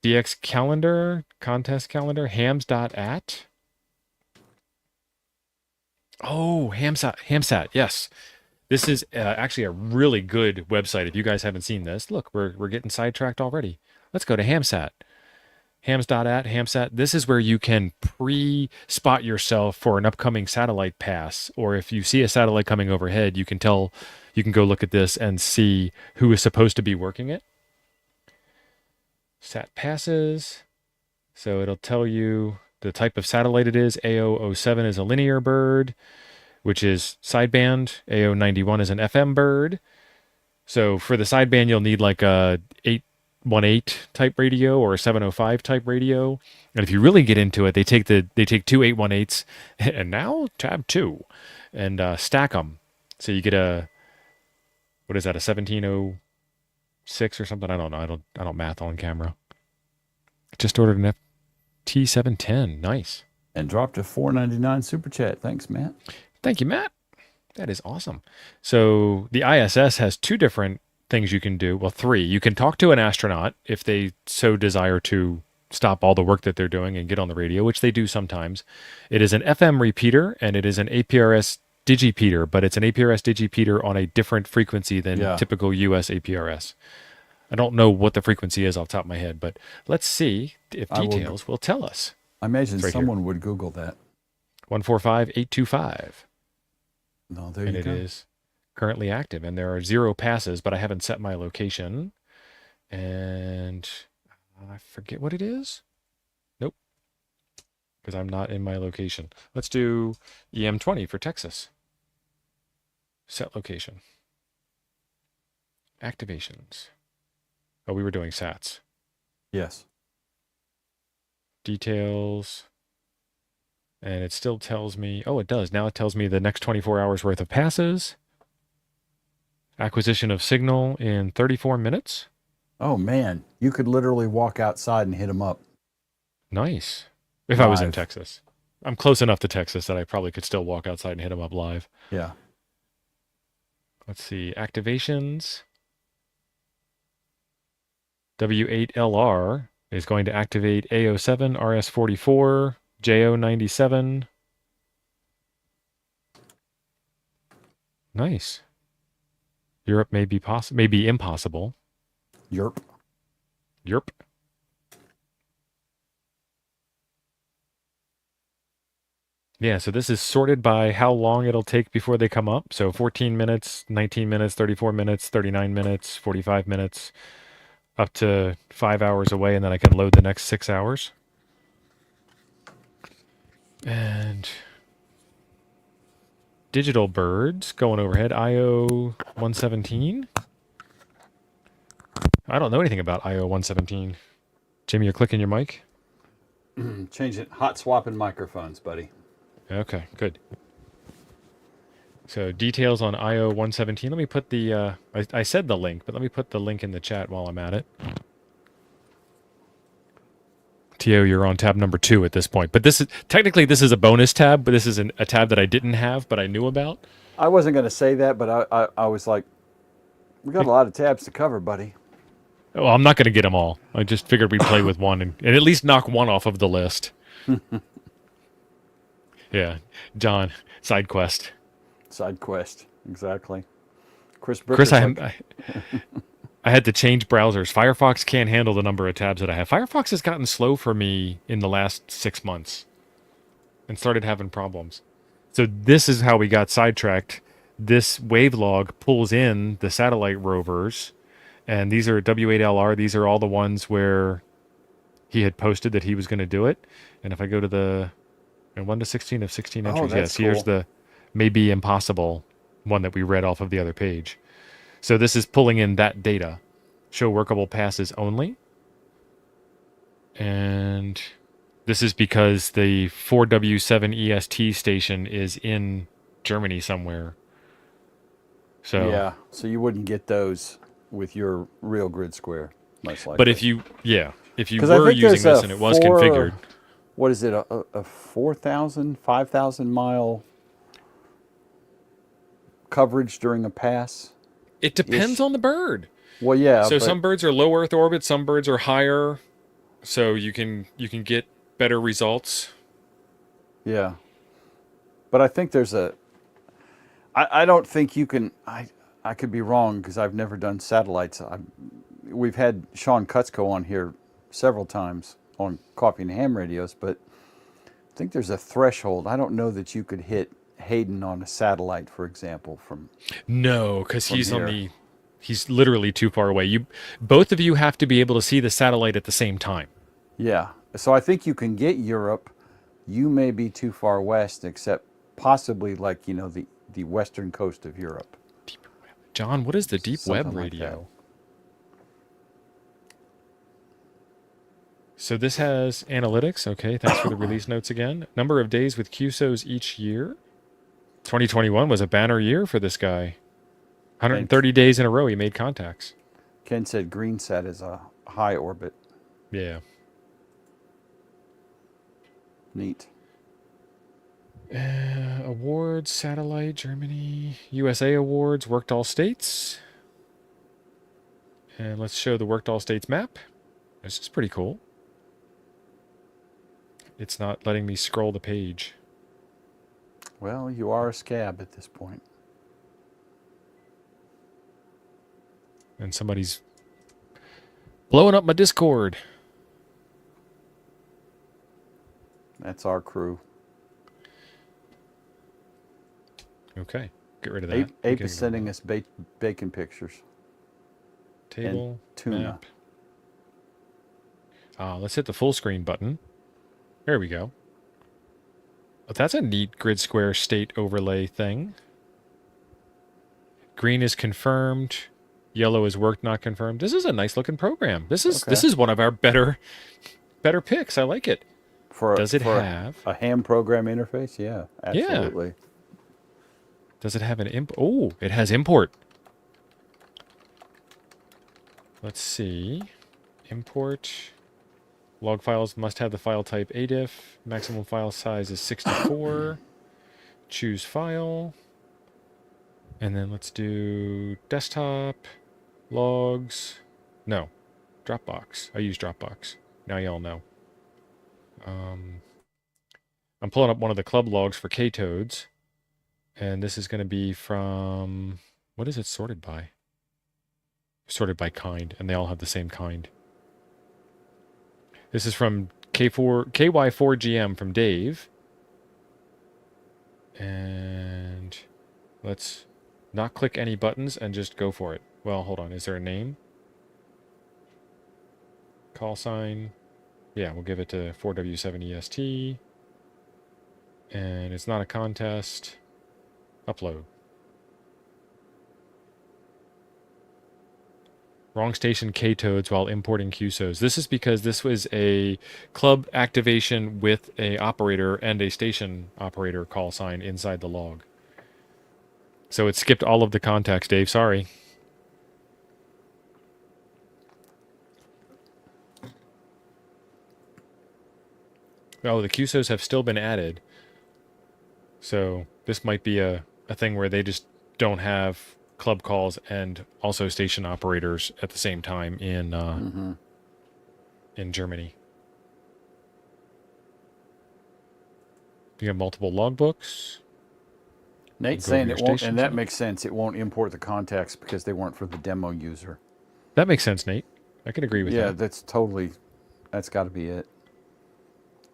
DX calendar, contest calendar, hams.at. Oh, Hamsat, yes. This is actually a really good website. If you guys haven't seen this, look, we're getting sidetracked already. Let's go to Hamsat. Hams.at, Hamsat. This is where you can pre-spot yourself for an upcoming satellite pass, or if you see a satellite coming overhead, you can go look at this and see who is supposed to be working it. Sat passes. So it'll tell you the type of satellite it is. AO07 is a linear bird, which is sideband. AO91 is an FM bird. So for the sideband, you'll need like a 818 type radio or a 705 type radio. And if you really get into it, they take two 818s and now tab 2 and stack them. So you get what is that, a 1706 or something? I don't know. I don't math on camera. Just ordered an FT710. Nice. And dropped a $4.99 super chat. Thanks, Matt. Thank you, Matt. That is awesome. So the ISS has two different things you can do. Well, three. You can talk to an astronaut if they so desire to stop all the work that they're doing and get on the radio, which they do sometimes. It is an FM repeater and it is an APRS digipeater, but it's an APRS digipeater on a different frequency than typical US APRS. I don't know what the frequency is off the top of my head, but let's see if details will tell us. I imagine someone would Google that. 145.825. No, there you and go. It is currently active, and there are 0 passes, but I haven't set my location, and I forget what it is. Nope, because I'm not in my location. Let's do EM20 for Texas. Set location. Activations. Oh, we were doing sats. Yes. Details. And it still tells me, oh, it does. Now it tells me the next 24 hours worth of passes. Acquisition of signal in 34 minutes. Oh, man. You could literally walk outside and hit them up. Nice. If I was in Texas. I'm close enough to Texas that I probably could still walk outside and hit them up live. Yeah. Let's see. Activations. W8LR is going to activate AO7, RS44, JO97. Nice. Europe may be impossible. Yerp. Yeah, so this is sorted by how long it'll take before they come up. So 14 minutes, 19 minutes, 34 minutes, 39 minutes, 45 minutes, up to 5 hours away, and then I can load the next 6 hours. And digital birds going overhead, IO 117. I don't know anything about IO 117. Jimmy, you're clicking your mic? Change it. Hot swapping microphones, buddy. Okay, good. So details on IO 117. Let me put the, I said the link, but let me put the link in the chat while I'm at it. Tio, you're on tab number 2 at this point. But this is a bonus tab, but this is a tab that I didn't have, but I knew about. I wasn't going to say that, but I was like, we got a lot of tabs to cover, buddy. Well, I'm not going to get them all. I just figured we'd play with one and at least knock one off of the list. Yeah, John, side quest. Side quest, exactly. Chris, I had to change browsers. Firefox can't handle the number of tabs that I have. Firefox has gotten slow for me in the last 6 months and started having problems. So this is how we got sidetracked. This Wavelog pulls in the satellite rovers, and these are W8LR. These are all the ones where he had posted that he was going to do it. And if I go to the And 1 to 16 of 16 Oh, entries. that's Yes, here's cool. the maybe impossible one that we read off of the other page. So this is pulling in that data. Show workable passes only. And this is because the 4W7 EST station is in Germany somewhere. So, Yeah. So you wouldn't get those with your real grid square, most but likely. if you, yeah, if you Because I were think using there's a this and it was configured, what is it, a 4,000, 5,000 mile coverage during a pass it depends ish? on the bird. Well, yeah, So but some birds are low Earth orbit, some birds are higher. So you can get better results. yeah. But I think there's I don't think you can, I could be wrong because I've never done satellites. We've had Sean Kutzko on here several times on Coffee and Ham radios, but I think there's a threshold. I don't know that you could hit Hayden on a satellite, for example, No, because from here. he's literally too far away. You both of you have to be able to see the satellite at the same time. Yeah. So I think you can get Europe. You may be too far west, except possibly like, the western coast of Europe. John, what is the deep Something web like that. radio? So this has analytics. Okay, thanks for the release notes again. Number of days with QSOs each year. 2021 was a banner year for this guy. And 130 days in a row he made contacts. Ken said GreenSat is a high orbit. Yeah. Neat. Awards, satellite, Germany, USA awards, worked all states. And let's show the worked all states map. This is pretty cool. It's not letting me scroll the page. Well, you are a scab at this point. And somebody's blowing up my Discord. That's our crew. Okay, get rid of that. Ape is sending us bacon pictures. Table, and tuna. map. Let's hit the full screen button. There we go. Oh, that's a neat grid square state overlay thing. Green is confirmed. Yellow is worked, not confirmed. This is a nice looking program. This is one of our better picks. I like it. Does it have a ham program interface? Yeah, absolutely. Yeah. Does it have an import? Oh, it has import. Let's see. Import. Log files must have the file type ADIF. Maximum file size is 64. Choose file. And then let's do desktop, logs. No, Dropbox. I use Dropbox. Now y'all know. I'm pulling up one of the club logs for K-Toads. And this is going to be from, what is it sorted by? Sorted by kind, and they all have the same kind. This is from KY4GM from Dave. And let's not click any buttons and just go for it. Well, hold on. Is there a name? Call sign. Yeah, we'll give it to 4W7EST. And it's not a contest. Upload. Wrong station K-Toads while importing QSOs. This is because this was a club activation with a operator and a station operator call sign inside the log. So it skipped all of the contacts, Dave. Sorry. Oh, the QSOs have still been added. So this might be a thing where they just don't have club calls and also station operators at the same time in Germany. You have multiple logbooks. Nate's saying it won't, and that makes sense. It won't import the contacts because they weren't for the demo user. That makes sense, Nate. I can agree with that. Yeah, that's got to be it.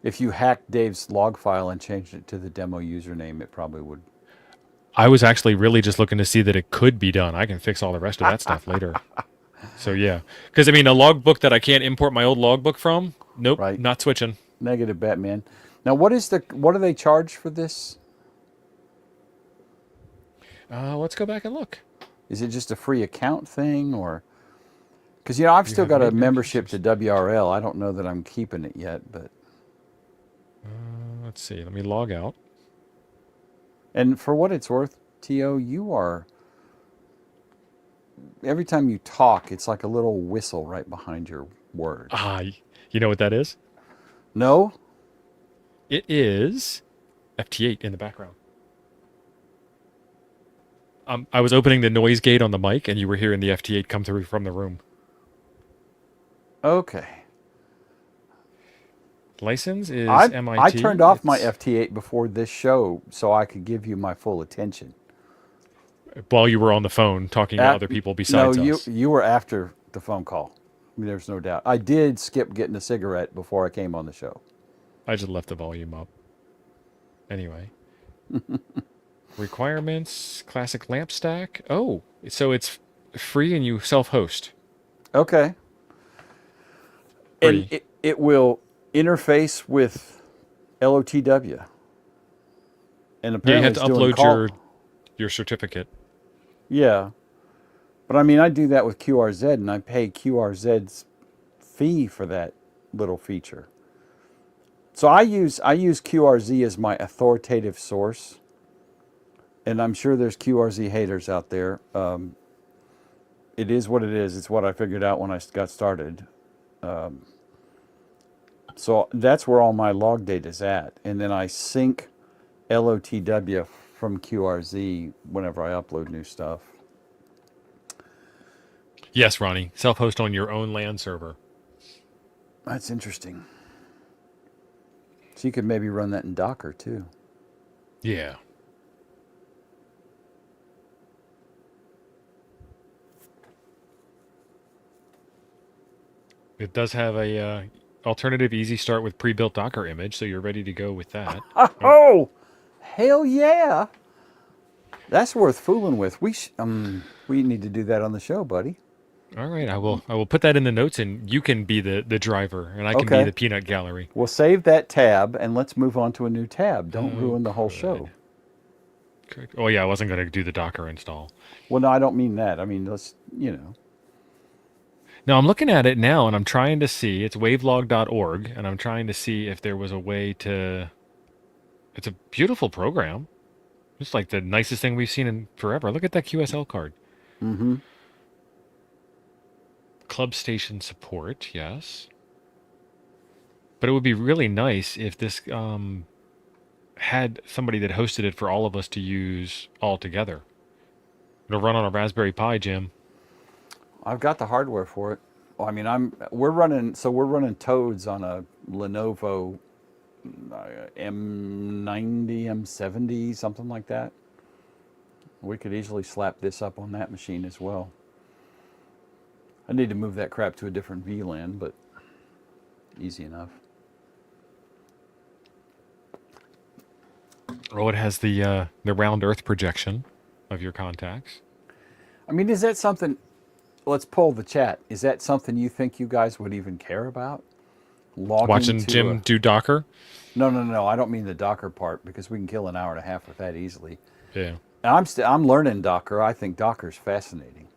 If you hacked Dave's log file and changed it to the demo username, it probably would. I was actually really just looking to see that it could be done. I can fix all the rest of that stuff later. So yeah, because I mean, a logbook that I can't import my old logbook from, nope, Right. not switching. Negative, Batman. Now, what do they charge for this? Let's go back and look. Is it just a free account thing, or because I've You still have got a made no membership to users. WRL. I don't know that I'm keeping it yet, but Let's see. Let me log out. and for what it's worth, To, you are every time you talk, it's like a little whistle right behind your words. You know what that is? No? It is FT8 in the background. I was opening the noise gate on the mic, and you were hearing the FT8 come through from the room. Okay. License is I turned MIT. off my It's FT8 before this show so I could give you my full attention. while you were on the phone talking to At, other people no, besides us. you were after the phone call. I mean, there's no doubt. I did skip getting a cigarette before I came on the show. I just left the volume up. Anyway. Requirements, classic lamp stack. Oh, so it's free and you self-host. Okay. And Free. it will interface with LOTW. And Yeah, you apparently have to it's doing upload call. your certificate. Yeah. But I mean, I do that with QRZ and I pay QRZ's fee for that little feature. So I use QRZ as my authoritative source. And I'm sure there's QRZ haters out there. It is what it is. It's what I figured out when I got started. So that's where all my log data is at. And then I sync LOTW from QRZ whenever I upload new stuff. Yes, Ronnie. Self-host on your own LAN server. That's interesting. So you could maybe run that in Docker too. Yeah. It does have a alternative easy start with pre-built Docker image, so you're ready to go with that. Oh, Oh, hell yeah! That's worth fooling with. We need to do that on the show, buddy. all right. I will put that in the notes, and you can be the driver, and I can be Okay. the peanut gallery. We'll save that tab and let's move on to a new tab. Don't Oh, ruin the whole show. good. Good. Oh yeah, I wasn't going to do the Docker install. Well, no, I don't mean that. I mean, let's. Now I'm looking at it now, and I'm trying to see. It's wavelog.org, and I'm trying to see if there was a way to. It's a beautiful program. It's like the nicest thing we've seen in forever. Look at that QSL card. Mm-hmm. Club station support, yes. But it would be really nice if this had somebody that hosted it for all of us to use all together. It'll run on a Raspberry Pi, Jim. I've got the hardware for it. Well, I mean, we're running Toads on a Lenovo M90, M70, something like that. We could easily slap this up on that machine as well. I need to move that crap to a different VLAN, but easy enough. Oh, it has the round Earth projection of your contacts. I mean, is that something? Let's poll the chat. Is that something you think you guys would even care about? Logging Watching to Jim a do Docker. no. I don't mean the Docker part because we can kill an hour and a half with that easily. Yeah. And I'm learning Docker. I think Docker's fascinating.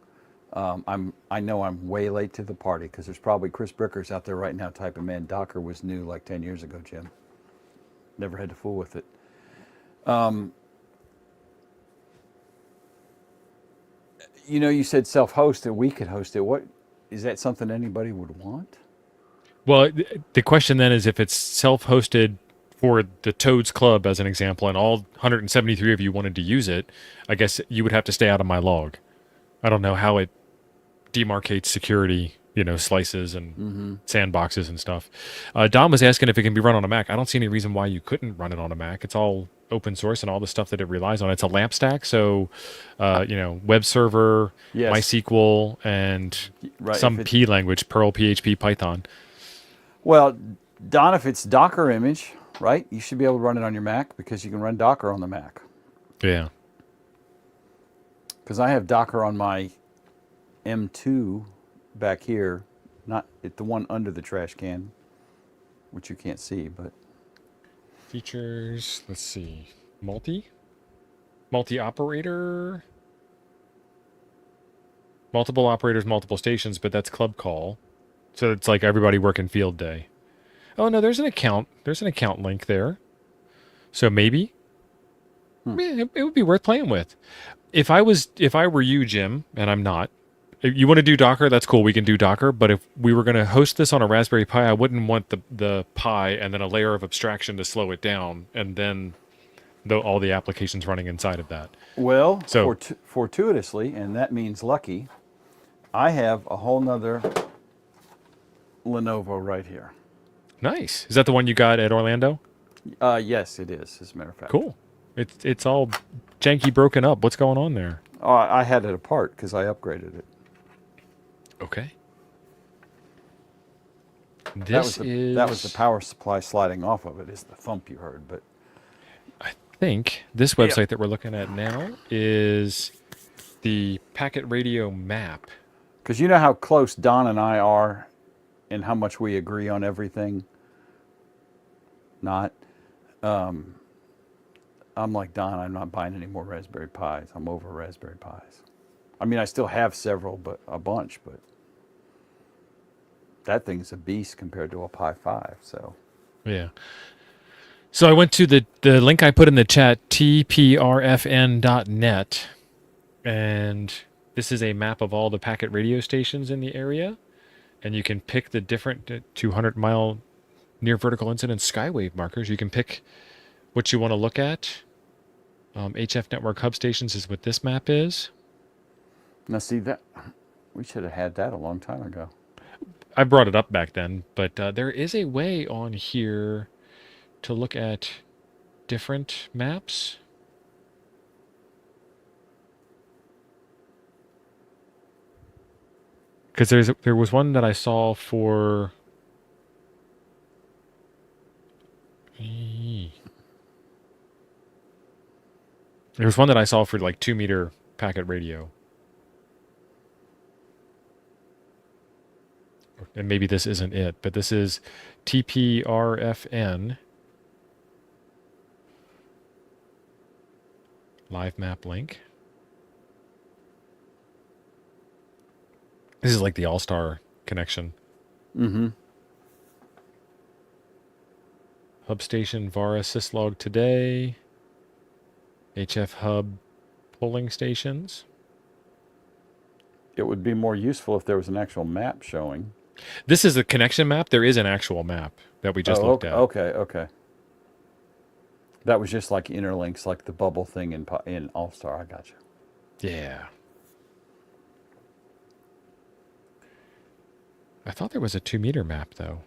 I know I'm way late to the party because there's probably Chris Brickers out there right now typing, "Man, Docker was new like 10 years ago, Jim. Never had to fool with it." You said self-hosted. We could host it. What is that something anybody would want? Well, the question then is if it's self-hosted for the Toads Club, as an example, and all 173 of you wanted to use it, I guess you would have to stay out of my log. I don't know how it demarcates security, slices and sandboxes and stuff. Dom was asking if it can be run on a Mac. I don't see any reason why you couldn't run it on a Mac. It's all open source and all the stuff that it relies on. It's a lamp stack, so web server, Yes. MySQL, and Right. some P language, Perl, PHP, Python. Well, Don, if it's Docker image, right, you should be able to run it on your Mac because you can run Docker on the Mac. Yeah. Because I have Docker on my M2 back here, not the one under the trash can, which you can't see, but Features. Let's see. Multi-operator. Multiple operators, multiple stations, but that's club call. So it's like everybody working field day. Oh no, there's an account. There's an account link there. So maybe, Hmm. yeah, it would be worth playing with. If I were you, Jim, and I'm not, if you want to do Docker, that's cool. We can do Docker. But if we were going to host this on a Raspberry Pi, I wouldn't want the Pi and then a layer of abstraction to slow it down, and then all the applications running inside of that. Well, So fortuitously, and that means lucky, I have a whole nother Lenovo right here. nice. Is that the one you got at Orlando? Yes, it is, as a matter of fact. Cool. It's all janky, broken up. What's going on there? I had it apart because I upgraded it. Okay. That was the power supply sliding off of it. Is the thump you heard? But I think this website that we're looking at now is the Packet Radio Map. because you know how close Don and I are, and how much we agree on everything. Not. I'm like, Don, I'm not buying any more Raspberry Pis. I'm over Raspberry Pis. I mean, I still have several, but a bunch, but that thing's a beast compared to a Pi 5. So Yeah. So I went to the link I put in the chat, tprfn.net, and this is a map of all the Packet radio stations in the area, and you can pick the different 200-mile near vertical incidence skywave markers. You can pick what you want to look at. HF network hub stations is what this map is. now, see that we should have had that a long time ago. I brought it up back then, but there is a way on here to look at different maps. Because there was one that I saw for. There was one that I saw for like 2-meter packet radio. And maybe this isn't it, but this is TPRFN. Live map link. This is like the All-Star connection. Mm-hmm. Hub station Vara syslog today. HF hub polling stations. It would be more useful if there was an actual map showing. This is a connection map. There is an actual map that we just looked at. Okay. That was just like interlinks, like the bubble thing in All Star. I got you. Yeah. I thought there was a 2-meter map though.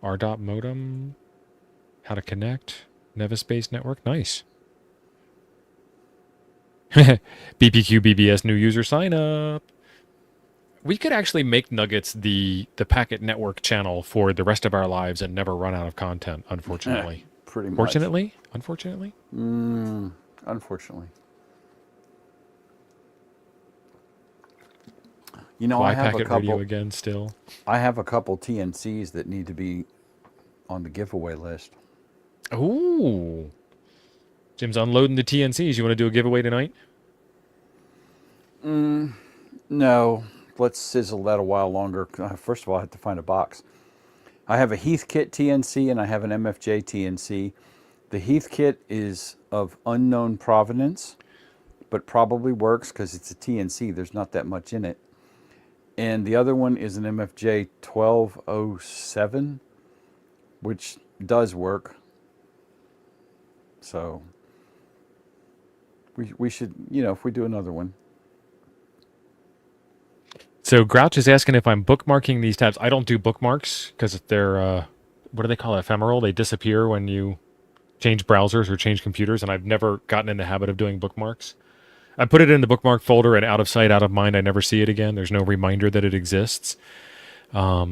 RDOT modem. How to connect. Nevis-based network. Nice. BPQ BBS new user sign up. We could actually make Nuggets the Packet Network channel for the rest of our lives and never run out of content, unfortunately. Pretty much. Fortunately? Unfortunately? Unfortunately. You know, Why I have Packet a couple. Radio again still? I have a couple TNCs that need to be on the giveaway list. Ooh. Jim's unloading the TNCs. You want to do a giveaway tonight? No, let's sizzle that a while longer. First of all, I have to find a box. I have a Heathkit TNC and I have an MFJ TNC. The Heathkit is of unknown provenance, but probably works because it's a TNC. There's not that much in it. And the other one is an MFJ 1207, which does work. So we should, if we do another one. So Grouch is asking if I'm bookmarking these tabs. I don't do bookmarks because they're, what do they call it? Ephemeral. They disappear when you change browsers or change computers, and I've never gotten in the habit of doing bookmarks. I put it in the bookmark folder, and out of sight, out of mind. I never see it again. There's no reminder that it exists. I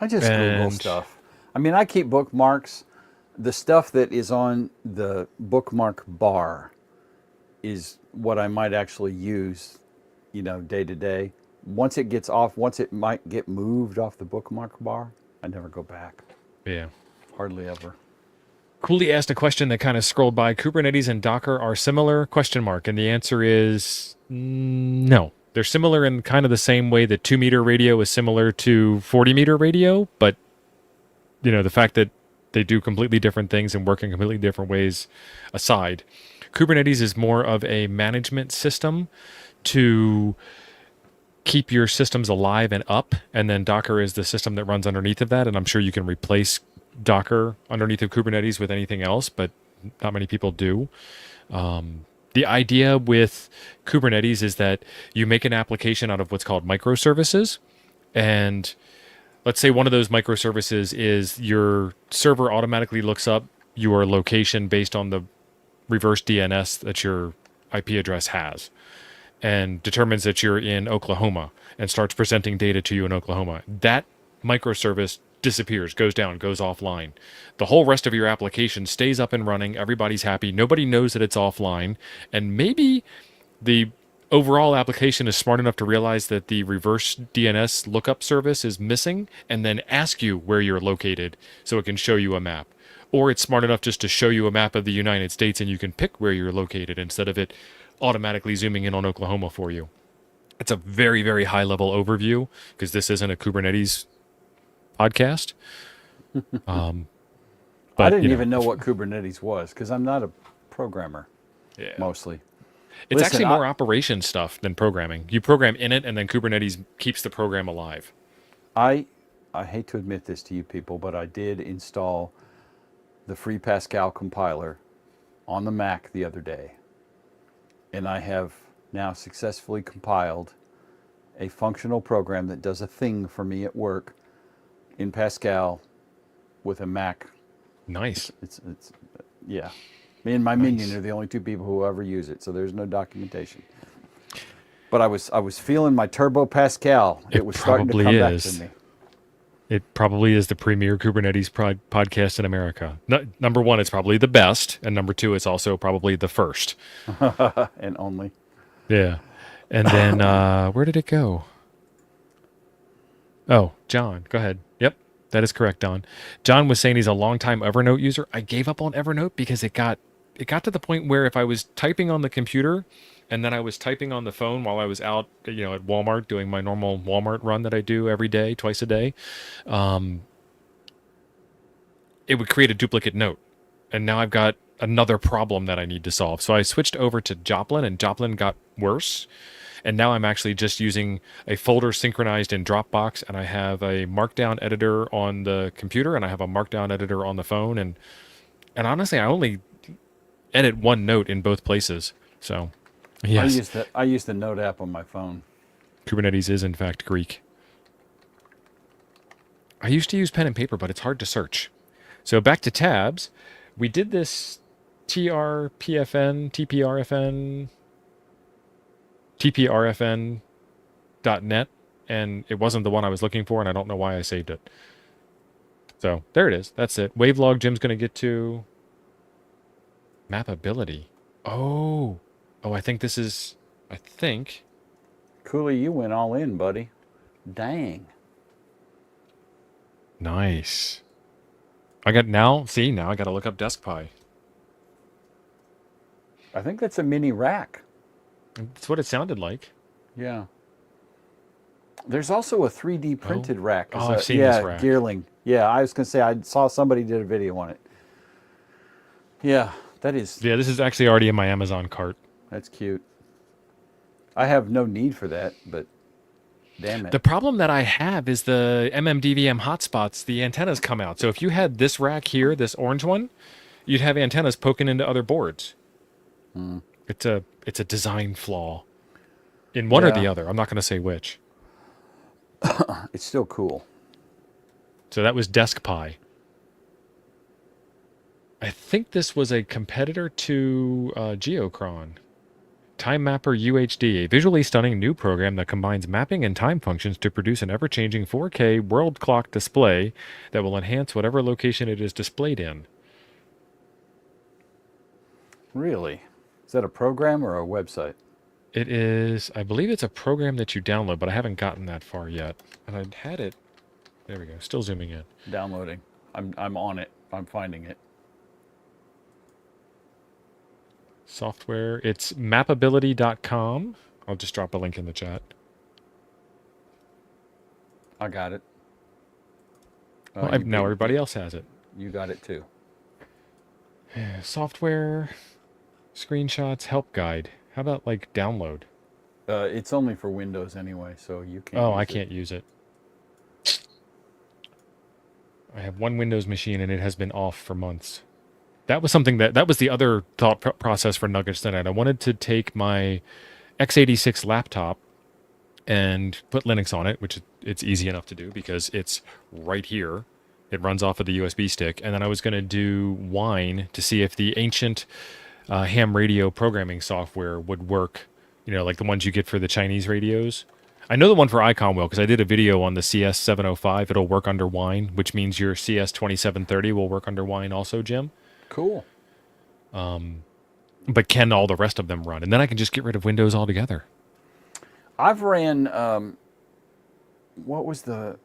just Google stuff. I mean, I keep bookmarks. The stuff that is on the bookmark bar is what I might actually use, day to day. Once it gets off, once it might get moved off the bookmark bar, I never go back. Yeah. Hardly ever. Cooley asked a question that kind of scrolled by. Kubernetes and Docker are similar? Question mark. And the answer is no. They're similar in kind of the same way that 2-meter radio is similar to 40-meter radio, but the fact that they do completely different things and work in completely different ways aside, Kubernetes is more of a management system to keep your systems alive and up, and then Docker is the system that runs underneath of that. And I'm sure you can replace Docker underneath of Kubernetes with anything else, but not many people do. The idea with Kubernetes is that you make an application out of what's called microservices, and let's say one of those microservices is your server automatically looks up your location based on the reverse DNS that your IP address has and determines that you're in Oklahoma and starts presenting data to you in Oklahoma. That microservice disappears, goes down, goes offline. The whole rest of your application stays up and running. Everybody's happy. Nobody knows that it's offline. And maybe the overall application is smart enough to realize that the reverse DNS lookup service is missing and then ask you where you're located so it can show you a map. Or it's smart enough just to show you a map of the United States and you can pick where you're located instead of it automatically zooming in on Oklahoma for you. It's a very, very high level overview because this isn't a Kubernetes podcast. But, I didn't even know what Kubernetes was because I'm not a programmer, mostly. It's actually more operation stuff than programming. You program in it, and then Kubernetes keeps the program alive. I hate to admit this to you people, but I did install the free Pascal compiler on the Mac the other day. And I have now successfully compiled a functional program that does a thing for me at work in Pascal with a Mac. Nice. It's yeah. Me and my minion are the only two people who ever use it, so there's no documentation. But I was feeling my Turbo Pascal. It was starting to come back to me. It probably is the premier Kubernetes podcast in America. Number one, it's probably the best, and number two, it's also probably the first. And only. Yeah. And then where did it go? Oh, John, go ahead. Yep, that is correct, Don. John was saying he's a longtime Evernote user. I gave up on Evernote because it got to the point where if I was typing on the computer and then I was typing on the phone while I was out, at Walmart doing my normal Walmart run that I do every day, twice a day, it would create a duplicate note. And now I've got another problem that I need to solve. So I switched over to Joplin, and Joplin got worse. And now I'm actually just using a folder synchronized in Dropbox, and I have a Markdown editor on the computer, and I have a Markdown editor on the phone. And honestly, I only edit one note in both places. So, yes. I use the Note app on my phone. Kubernetes is, in fact, Greek. I used to use pen and paper, but it's hard to search. So back to tabs. We did this TPRFN.net, and it wasn't the one I was looking for, and I don't know why I saved it. So there it is. That's it. Wavelog Jim's going to get to mapability. Oh, I think this is, Cooley, you went all in, buddy. Dang. Nice. Now I got to look up DeskPy. I think that's a mini rack. That's what it sounded like. Yeah. There's also a 3D printed rack. I've seen this rack. Gearling. Yeah, I was going to say, I saw somebody did a video on it. Yeah, that is. Yeah, this is actually already in my Amazon cart. That's cute. I have no need for that, but damn it. The problem that I have is the MMDVM hotspots, the antennas come out. So if you had this rack here, this orange one, you'd have antennas poking into other boards. It's a design flaw in one or the other. I'm not going to say which. It's still cool. So that was DeskPy. I think this was a competitor to Geocron. Time Mapper UHD, a visually stunning new program that combines mapping and time functions to produce an ever-changing 4K world clock display that will enhance whatever location it is displayed in. Really? Is that a program or a website? It is, I believe it's a program that you download, but I haven't gotten that far yet. And I had it There we go. Still zooming in. Downloading. I'm on it. I'm finding it. Software. It's mapability.com. I'll just drop a link in the chat. I got it. Well, now everybody else has it. You got it too. Software, screenshots, help guide. How about like download? It's only for Windows anyway, so you can't. Oh, I can't use it. I have one Windows machine and it has been off for months. That was something that was the other thought process for Nuggets tonight. I wanted to take my x86 laptop and put Linux on it, which it's easy enough to do because it's right here. It runs off of the USB stick. And then I was going to do Wine to see if the ancient ham radio programming software would work, like the ones you get for the Chinese radios. I know the one for Icon will because I did a video on the CS705. It'll work under Wine, which means your CS2730 will work under Wine also, Jim. Cool. But can all the rest of them run? And then I can just get rid of Windows altogether. I've ran. What was the?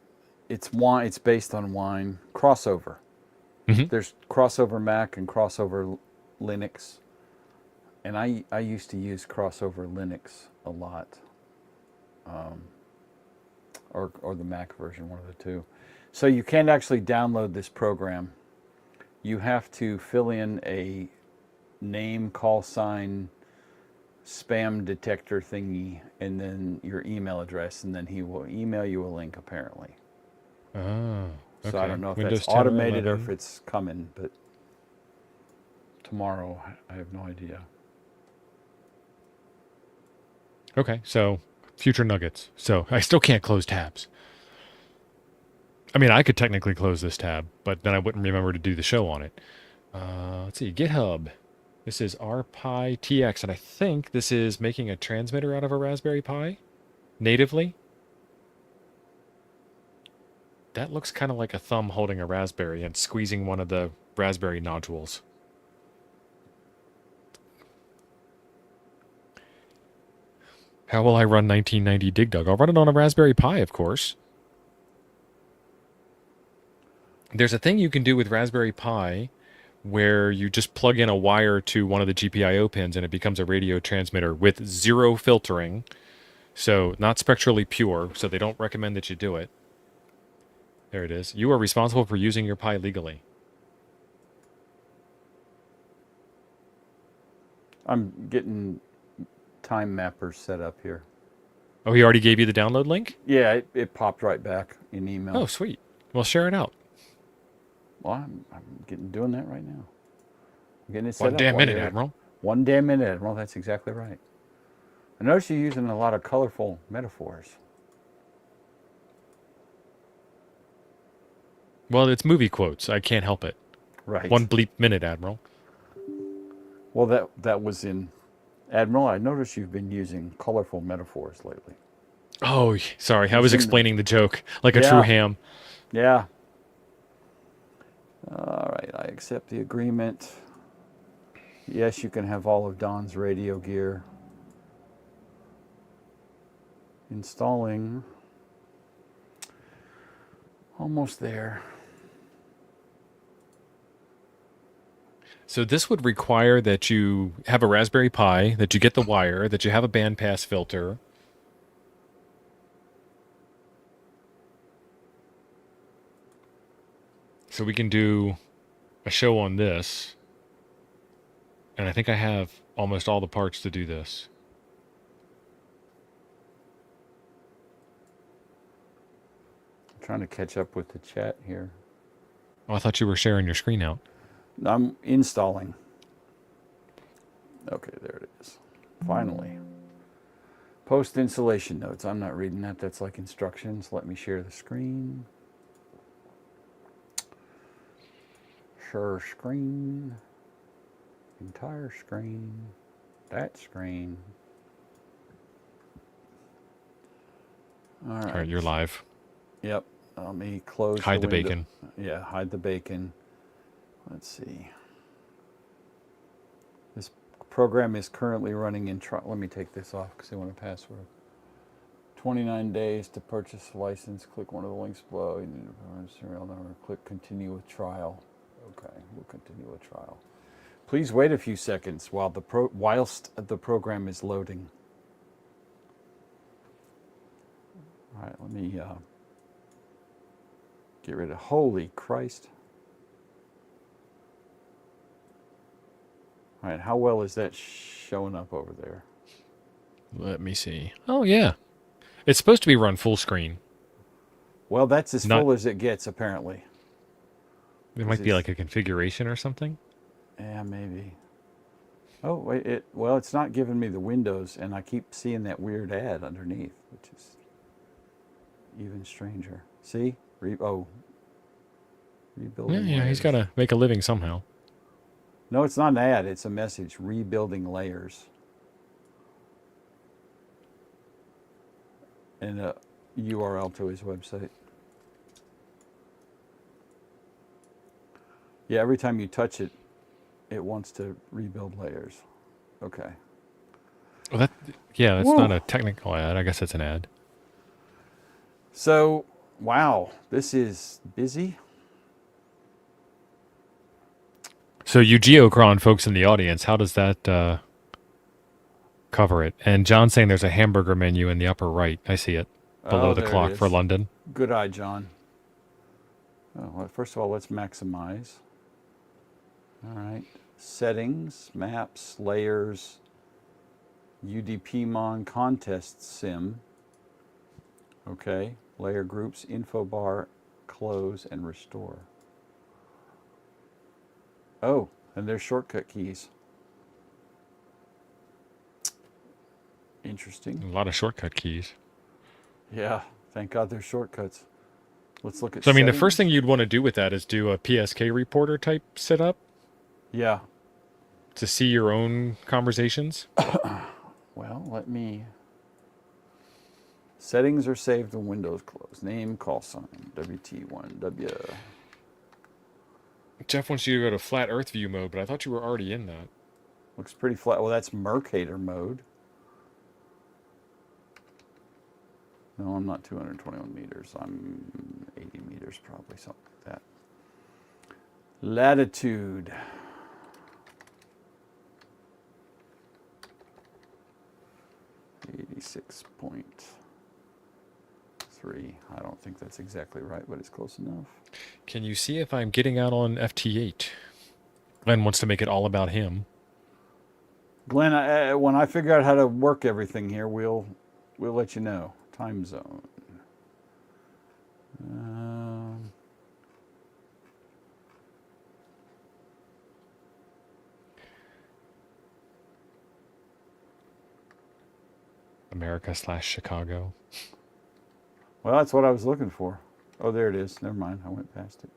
It's Wine. It's based on Wine crossover. Mm-hmm. There's crossover Mac and crossover Linux, and I used to use crossover Linux a lot. Or the Mac version, one of the two. So you can't actually download this program. You have to fill in a name, call sign, spam detector thingy, and then your email address, and then he will email you a link, apparently. Oh, okay. So I don't know if Windows that's 10 or automated or 11. if it's coming, but tomorrow, I have no idea. Okay, so future nuggets. So I still can't close tabs. I mean, I could technically close this tab, but then I wouldn't remember to do the show on it. Let's see, GitHub. This is RPi TX, and I think this is making a transmitter out of a Raspberry Pi natively. That looks kind of like a thumb holding a raspberry and squeezing one of the raspberry nodules. How will I run 1990 DigDug? I'll run it on a Raspberry Pi, of course. There's a thing you can do with Raspberry Pi where you just plug in a wire to one of the GPIO pins and it becomes a radio transmitter with zero filtering. So not spectrally pure, so they don't recommend that you do it. There it is. You are responsible for using your Pi legally. I'm getting time mappers set up here. Oh, he already gave you the download link? Yeah, it popped right back in email. Oh, sweet. Well, share it out. Well, I'm doing that right now. I'm getting it set One up. damn minute, Admiral. One damn minute, Admiral. That's exactly right. I notice you're using a lot of colorful metaphors. Well, it's movie quotes. I can't help it. Right. 1 bleep minute, Admiral. Well, that was in Admiral. I noticed you've been using colorful metaphors lately. Oh, sorry. I was explaining the joke like a true ham. Yeah. All right. I accept the agreement. Yes, you can have all of Don's radio gear. Installing. Almost there. So this would require that you have a Raspberry Pi, that you get the wire, that you have a bandpass filter. So we can do a show on this. And I think I have almost all the parts to do this. I'm trying to catch up with the chat here. Oh, I thought you were sharing your screen out. I'm installing. Okay, there it is. Finally. Post installation notes. I'm not reading that. That's like instructions. Let me share the screen. Share screen. Entire screen. That screen. All right. All right, you're live. Yep. Let me close. Hide the window. bacon. Yeah, hide the bacon. Let's see. This program is currently running in. Let me take this off because I want a password. 29 days to purchase a license. Click one of the links below. You need to provide a serial number. Click continue with trial. Okay, we'll continue with trial. Please wait a few seconds whilst the program is loading. All right, let me get rid of. Holy Christ! All right, how well is that showing up over there? Let me see. Oh, yeah. It's supposed to be run full screen. Well, that's as Not, full as it gets, apparently. it might be like a configuration or something. Yeah, maybe. Oh, wait, well, it's not giving me the windows, and I keep seeing that weird ad underneath, which is even stranger. See? Rebuilding Yeah, he's got layers. to make a living somehow. No, it's not an ad. It's a message. Rebuilding layers. And a URL to his website. Yeah, every time you touch it, it wants to rebuild layers. Okay. Well, that's Woo. not a technical ad. I guess it's an ad. So, wow, this is busy. So you geocron folks in the audience, how does that cover it? And John's saying there's a hamburger menu in the upper right. I see it below the There clock it for is. London. Good eye, John. Oh, well, first of all, let's maximize. All right. Settings, maps, layers, UDPmon contest sim. Okay. Layer groups, info bar, close, and restore. Oh, and there's shortcut keys. Interesting. A lot of shortcut keys. Yeah, thank God there's shortcuts. Let's look at So, I mean, the settings. first thing you'd want to do with that is do a PSK reporter type setup Yeah. to see your own conversations. Well, let me. Settings are saved when Windows closed. Name, call sign, WT1W. Jeff wants you to go to flat Earth view mode, but I thought you were already in that. Looks pretty flat. Well, that's Mercator mode. No, I'm not 221 meters. I'm 80 meters, probably, something like that. Latitude. .86.3. I don't think that's exactly right, but it's close enough. Can you see if I'm getting out on FT8? Glenn wants to make it all about him. Glenn, when I figure out how to work everything here, we'll let you know. Time zone. America/Chicago. Well, that's what I was looking for. Oh, there it is. Never mind. I went past it.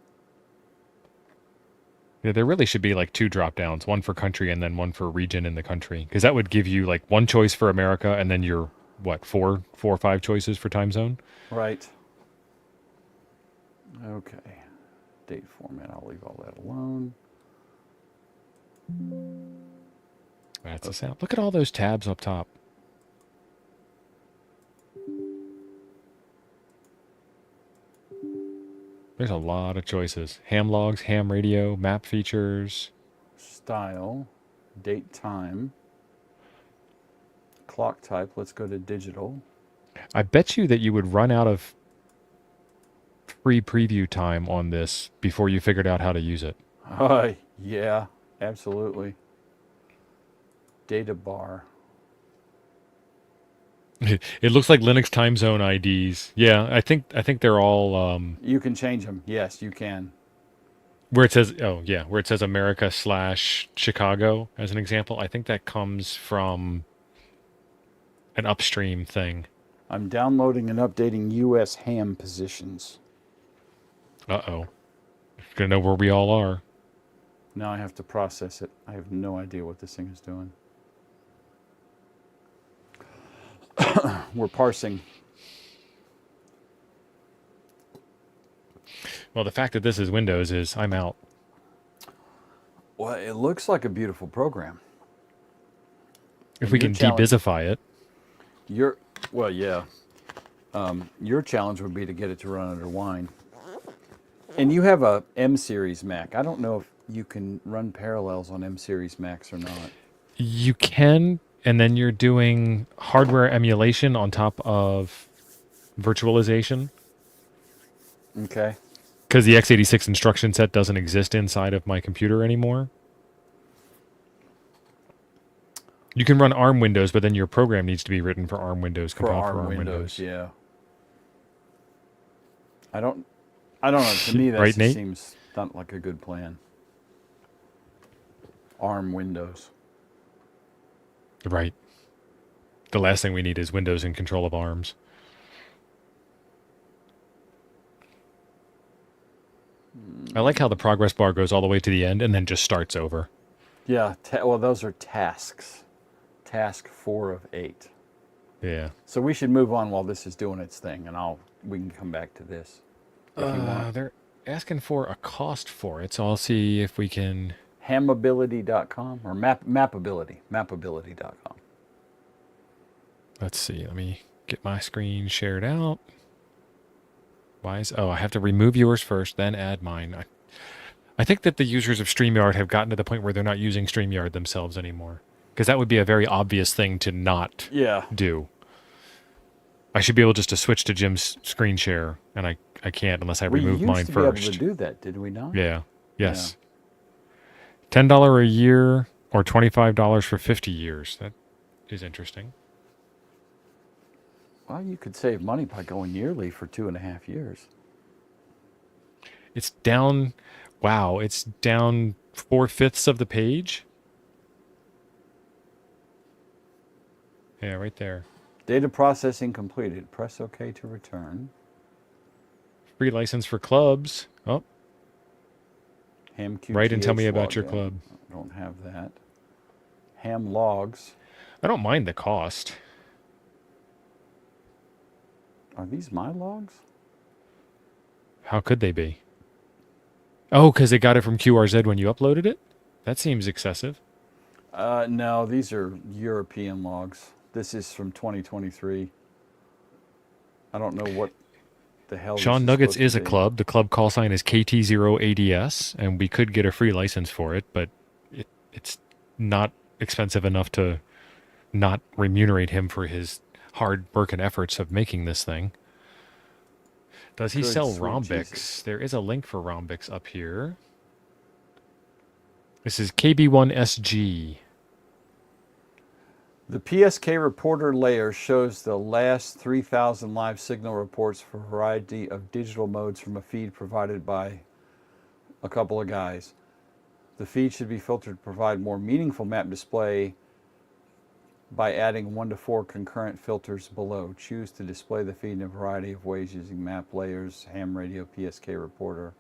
Yeah, there really should be like two drop downs, one for country and then one for region in the country, because that would give you like one choice for America and then your four or five choices for time zone. Right. Okay. Date format. I'll leave all that alone. That's a sound. Look at all those tabs up top. There's a lot of choices. Ham logs, ham radio, map features. Style. Date time. Clock type. Let's go to digital. I bet you that you would run out of free preview time on this before you figured out how to use it. Yeah, absolutely. Data bar. It looks like Linux time zone IDs. Yeah, I think they're all You can change them. Yes, you can. where it says where it says America/Chicago as an example. I think that comes from an upstream thing. I'm downloading and updating US ham positions. Uh-oh. Gonna know where we all are. Now I have to process it. I have no idea what this thing is doing. We're parsing. Well, the fact that this is Windows is I'm out. Well, it looks like a beautiful program. If we can debizify it. Well, yeah. Your challenge would be to get it to run under wine. And you have a M series Mac. I don't know if you can run Parallels on M series Macs or not. You can, and then you're doing hardware emulation on top of virtualization Okay. because the x86 instruction set doesn't exist inside of my computer anymore. You can run ARM Windows, but then your program needs to be written for ARM Windows, For compiled ARM for ARM Windows, Windows. yeah. I don't know. To me, that Right, just Nate? seems not like a good plan. ARM Windows. Right. The last thing we need is Windows in control of ARMs. I like how the progress bar goes all the way to the end and then just starts over. Yeah. Well, those are tasks. Task 4 of 8. Yeah. So we should move on while this is doing its thing, and we can come back to this if you want. They're asking for a cost for it, so I'll see if we can. Hamability.com or mapability.com. Let's see. Let me get my screen shared out. Why is... Oh, I have to remove yours first, then add mine. I think that the users of StreamYard have gotten to the point where they're not using StreamYard themselves anymore. Because that would be a very obvious thing to not Yeah. do. I should be able just to switch to Jim's screen share, and I can't unless I remove We mine used to first. be able to do that, did we not? Yeah. Yes. $10 a year or $25 for 50 years. That is interesting. Well, you could save money by going yearly for 2.5 years. It's down. Wow, it's down 4/5 of the page. Yeah, right there. Data processing completed. Press OK to return. Free license for clubs. Oh, Ham QTH write and tell me about your login. club. I don't have that. Ham logs. I don't mind the cost. Are these my logs? How could they be? Oh, because they got it from QRZ when you uploaded it? That seems excessive. No, these are European logs. This is from 2023. I don't know what the hell Sean this is Nuggets supposed is to a be. club. The club call sign is KT0ADS, and we could get a free license for it, but it's not expensive enough to not remunerate him for his hard work and efforts of making this thing. Does he Good sell sweet Rhombix? Jesus. There is a link for Rhombix up here. This is KB1SG. The PSK reporter layer shows the last 3,000 live signal reports for a variety of digital modes from a feed provided by a couple of guys. The feed should be filtered to provide more meaningful map display by adding 1 to 4 concurrent filters below. Choose to display the feed in a variety of ways using map layers, ham radio, PSK reporter,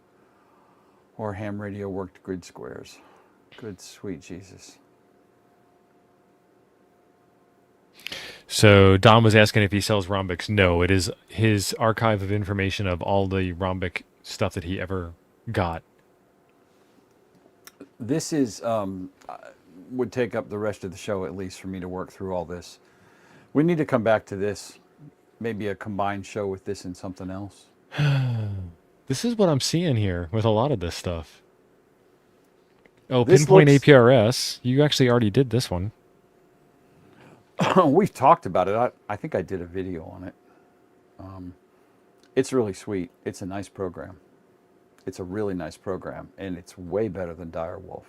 or ham radio worked grid squares. Good sweet Jesus. So Don was asking if he sells Rhombix. No, it is his archive of information of all the Rhombic stuff that he ever got. This is would take up the rest of the show at least for me to work through all this. We need to come back to this, maybe a combined show with this and something else. This is what I'm seeing here with a lot of this stuff. Oh, This Pinpoint looks- APRS. You actually already did this one. We've talked about it. I think I did a video on it. It's really sweet. It's a nice program. It's a really nice program, and it's way better than Direwolf.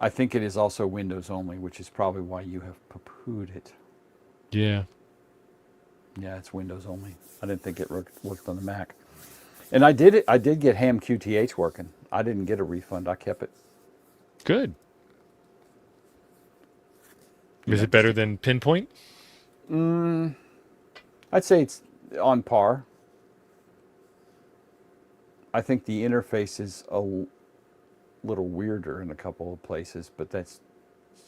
I think it is also Windows only, which is probably why you have poo-pooed it. Yeah. Yeah, it's Windows only. I didn't think it worked on the Mac. And I did it. I did get Ham QTH working. I didn't get a refund. I kept it. Good. Is Yeah. it better than Pinpoint? I'd say it's on par. I think the interface is a little weirder in a couple of places, but that's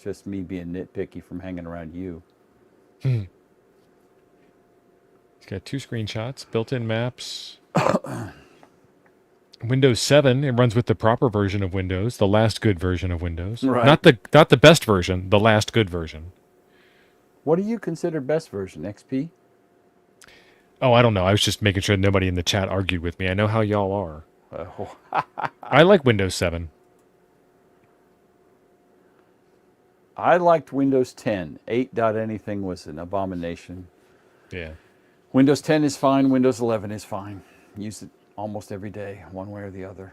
just me being nitpicky from hanging around you. It's got 2 screenshots, built-in maps. Windows 7, it runs with the proper version of Windows, the last good version of Windows. Right. Not the best version, the last good version. What do you consider best version? XP? Oh, I don't know. I was just making sure nobody in the chat argued with me. I know how y'all are. Oh, I like Windows 7. I liked Windows 10. 8 dot anything was an abomination. Yeah. Windows 10 is fine. Windows 11 is fine. Use it almost every day, one way or the other.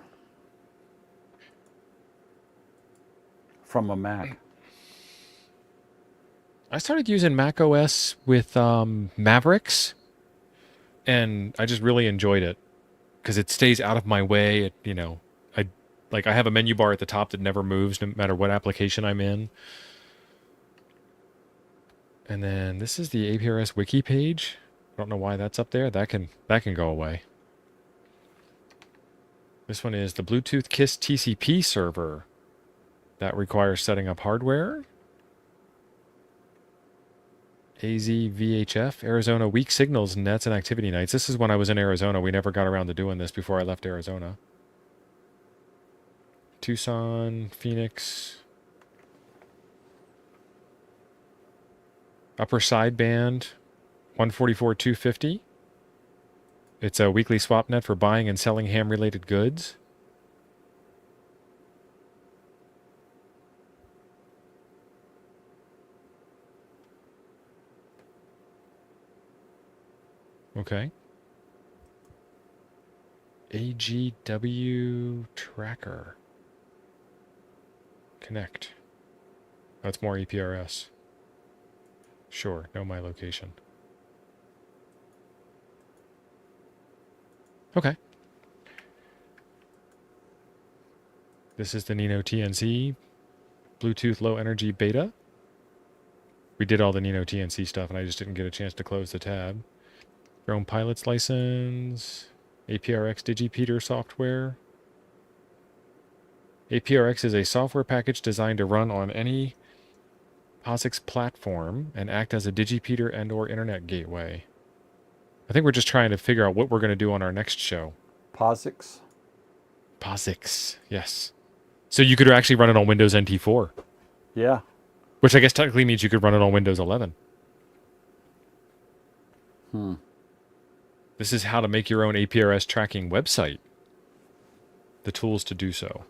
From a Mac. I started using Mac OS with Mavericks, and I just really enjoyed it because it stays out of my way. I have a menu bar at the top that never moves no matter what application I'm in. And then this is the APRS wiki page. I don't know why that's up there. That can go away. This one is the Bluetooth KISS TCP server. That requires setting up hardware. AZVHF, Arizona Weak Signals Nets and Activity Nights. This is when I was in Arizona. We never got around to doing this before I left Arizona. Tucson, Phoenix. Upper sideband, 144.250. It's a weekly swap net for buying and selling ham-related goods. Okay. AGW tracker. Connect. That's more EPRS. Sure, know my location. Okay. This is the Nino TNC Bluetooth low energy beta. We did all the Nino TNC stuff and I just didn't get a chance to close the tab. Drone pilot's license. APRX Digipeater software. APRX is a software package designed to run on any POSIX platform and act as a Digipeater and or internet gateway. I think we're just trying to figure out what we're going to do on our next show. POSIX? POSIX, yes. So you could actually run it on Windows NT4. Yeah. Which I guess technically means you could run it on Windows 11. This is how to make your own APRS tracking website. The tools to do so.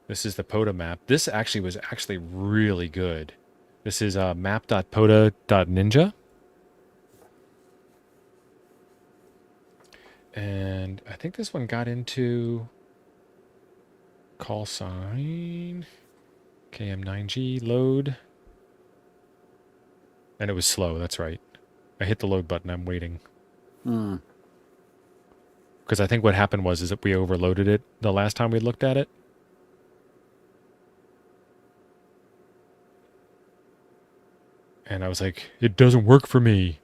This is the POTA map. This actually was really good. This is map.pota.ninja. And I think this one got into call sign, KM9G, load. And it was slow, that's right. I hit the load button, I'm waiting. Because I think what happened is that we overloaded it the last time we looked at it. And I was like, it doesn't work for me.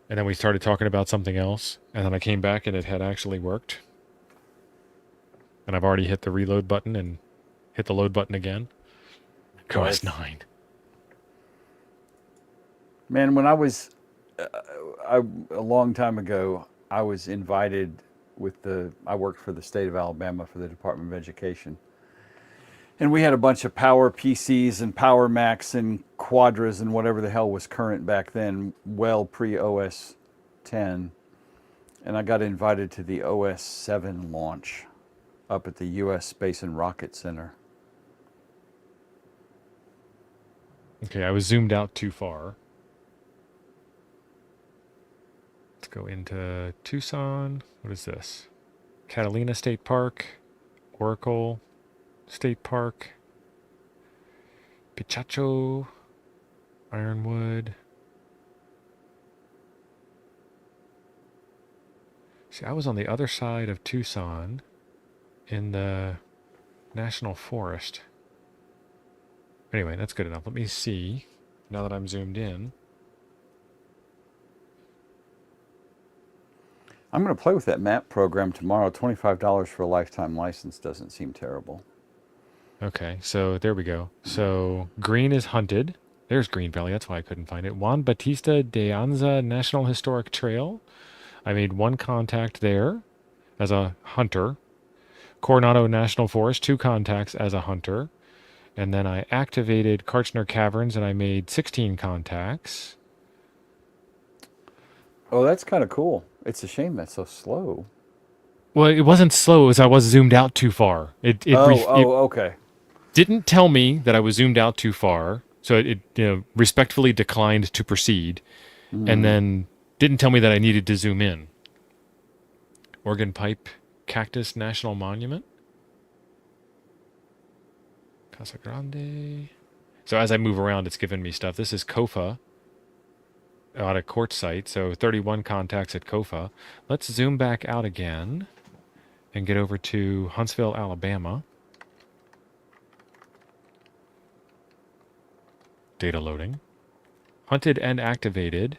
And then we started talking about something else. And then I came back and it had actually worked. And I've already hit the reload button and hit the load button again. OS 9. Man, when I was a long time ago, I was invited I worked for the state of Alabama for the Department of Education. And we had a bunch of Power PCs and Power Macs and Quadras and whatever the hell was current back then, well pre-OS 10. And I got invited to the OS 7 launch up at the U.S. Space and Rocket Center. Okay, I was zoomed out too far. Let's go into Tucson. What is this? Catalina State Park, Oracle State Park, Pichacho, Ironwood. See, I was on the other side of Tucson in the National Forest. Anyway, that's good enough. Let me see, now that I'm zoomed in. I'm going to play with that map program tomorrow. $25 for a lifetime license doesn't seem terrible. Okay, so there we go. So green is hunted. There's Green Valley. That's why I couldn't find it. Juan Batista de Anza National Historic Trail. I made one contact there as a hunter. Coronado National Forest, 2 contacts as a hunter. And then I activated Karchner Caverns and I made 16 contacts. Oh, that's kind of cool. It's a shame that's so slow. Well, it wasn't slow as I was zoomed out too far. It Okay. didn't tell me that I was zoomed out too far, so it respectfully declined to proceed, and Mm. then didn't tell me that I needed to zoom in. Organ Pipe Cactus National Monument, Casa Grande. So as I move around, it's giving me stuff. This is Kofa out of Quartzsite, so 31 contacts at Kofa. Let's zoom back out again and get over to Huntsville, Alabama. Data loading. Hunted and activated.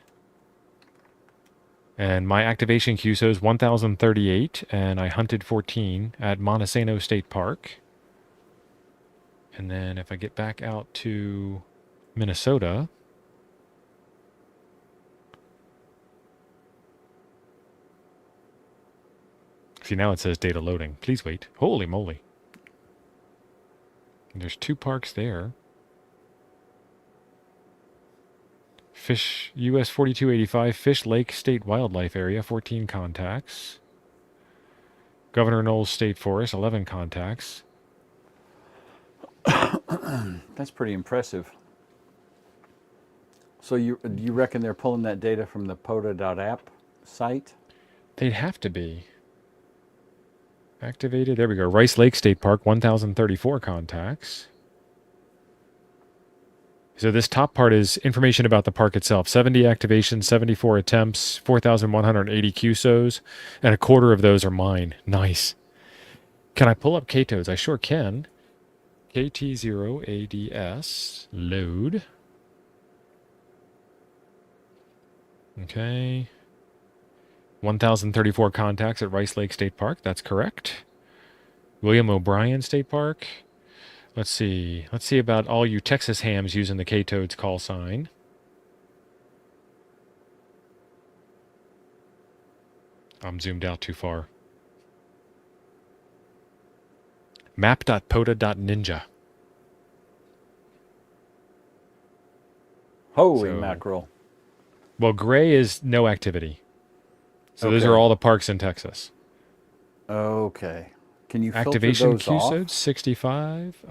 And my activation QSO is 1038, and I hunted 14 at Montesano State Park. And then if I get back out to Minnesota, see now it says data loading. Please wait. Holy moly. And there's 2 parks there. Fish US 4285 Fish Lake State Wildlife Area, 14 contacts. Governor Knowles State Forest, 11 contacts. That's pretty impressive. So you reckon they're pulling that data from the POTA.app site? They'd have to be. Activated. There we go. Rice Lake State Park, 1034 contacts. So this top part is information about the park itself. 70 activations, 74 attempts, 4,180 QSOs, and a quarter of those are mine. Nice. Can I pull up KTOs? I sure can. KT0ADS. Load. Okay. 1,034 contacts at Rice Lake State Park. That's correct. William O'Brien State Park. Let's see. Let's see about all you Texas hams using the K-Toads call sign. I'm zoomed out too far. Map.pota.ninja. Holy So- mackerel. Well, gray is no activity. So those Okay. are all the parks in Texas. Okay. Can you filter Activation those off? QSOD 65.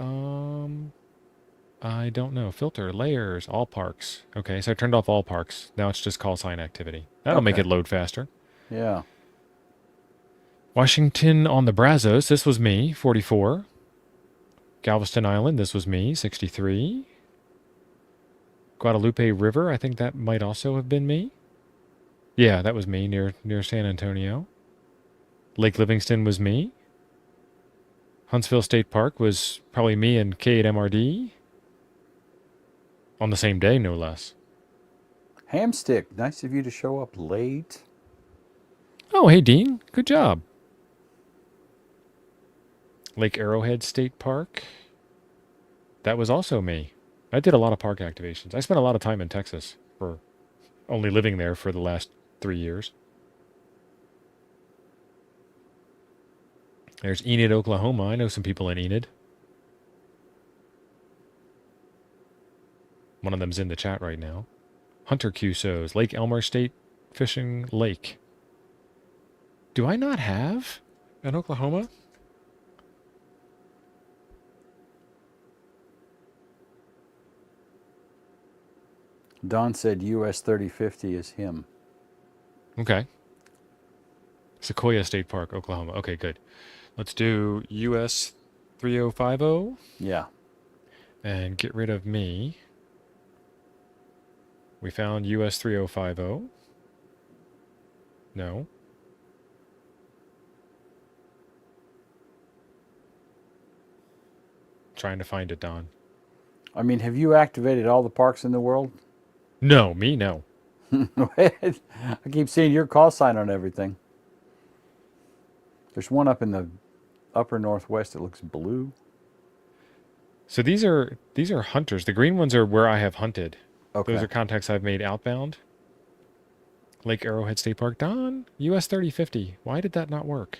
I don't know. Filter layers all parks. Okay, so I turned off all parks. Now it's just call sign activity. That'll make Okay. it load faster. Yeah. Washington on the Brazos. This was me, 44. Galveston Island. This was me, 63. Guadalupe River. I think that might also have been me. Yeah, that was me near San Antonio. Lake Livingston was me. Huntsville State Park was probably me and K8MRD. On the same day, no less. Hamstick. Nice of you to show up late. Oh, hey, Dean. Good job. Lake Arrowhead State Park. That was also me. I did a lot of park activations. I spent a lot of time in Texas for only living there for the last 3 years. There's Enid, Oklahoma. I know some people in Enid. One of them's in the chat right now. Hunter QSOs. Lake Elmer State Fishing Lake. Do I not have an Oklahoma? Don said US 3050 is him. Okay. Sequoia State Park, Oklahoma. Okay, good. Let's do US 3050 Yeah. and get rid of me. We found US 3050. No. Trying to find it, Don. I mean, have you activated all the parks in the world? No, me, no. I keep seeing your call sign on everything. There's one up in the upper northwest that looks blue. So these are hunters. The green ones are where I have hunted. Okay. Those are contacts I've made outbound. Lake Arrowhead State Park. Don, US 3050. Why did that not work?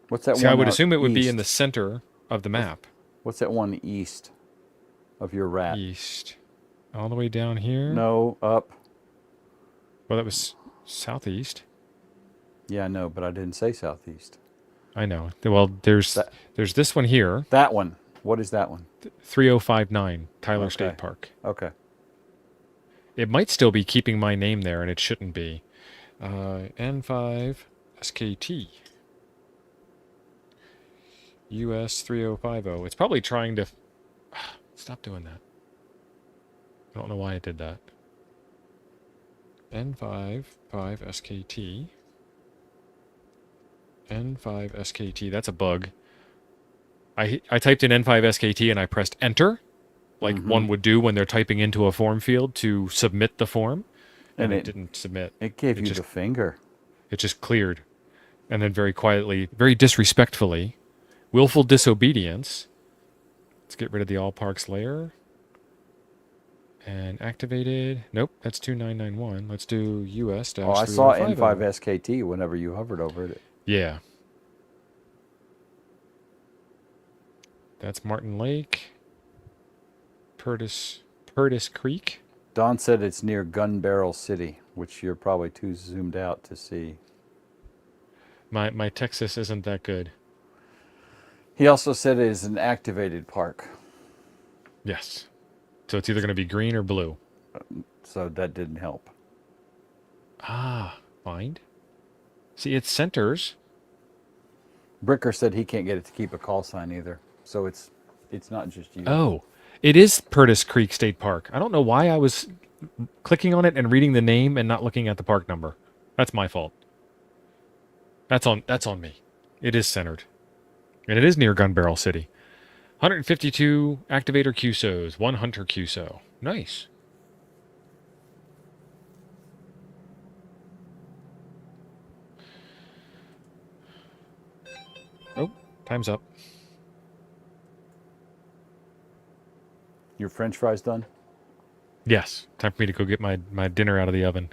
What's that See, one I would out assume it would be in the east? center of the map. What's that one east of your rat? East. All the way down here. No, up. Well, that was southeast. Yeah, I know, but I didn't say southeast. I know. Well, there's That this one here, that one. What is that one? 3059 Tyler Okay. State Park. Okay. It might still be keeping my name there, and it shouldn't be. N5 SKT US 3050. It's probably trying to stop doing that. I don't know why it did that. N5 SKT. N5 SKT. That's a bug. I typed in N5 SKT and I pressed enter, like one would do when they're typing into a form field to submit the form, and it didn't submit. It gave It you just the finger. It just cleared. And then very quietly, very disrespectfully, willful disobedience. Let's get rid of the all parks layer. And activated. Nope, that's 2991. Let's do US dash. Oh, I saw N5 SKT whenever you hovered over it. Yeah. That's Martin Lake. Purtis Creek. Don said it's near Gun Barrel City, which you're probably too zoomed out to see. My Texas isn't that good. He also said it is an activated park, Yes. So it's either going to be green or blue. so that didn't help. Ah, find. See, it centers. Bricker said he can't get it to keep a call sign either, so it's not just you. Oh, it is Purtis Creek State Park. I don't know why I was clicking on it and reading the name and not looking at the park number. That's my fault. That's on me. It is centered. And it is near Gun Barrel City. 152 activator QSOs, 1 hunter QSO. Nice. Oh, time's up. Your French fries done? Yes, time for me to go get my dinner out of the oven.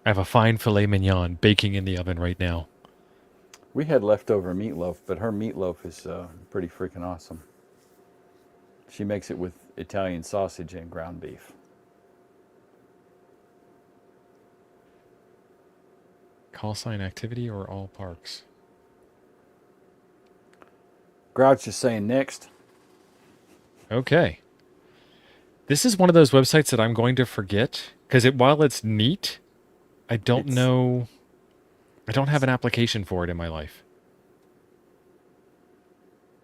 I have a fine filet mignon baking in the oven right now. We had leftover meatloaf, but her meatloaf is pretty freaking awesome. She makes it with Italian sausage and ground beef. Call sign activity or all parks? Grouch is saying next. Okay. This is one of those websites that I'm going to forget because while it's neat, I don't know. I don't have an application for it in my life.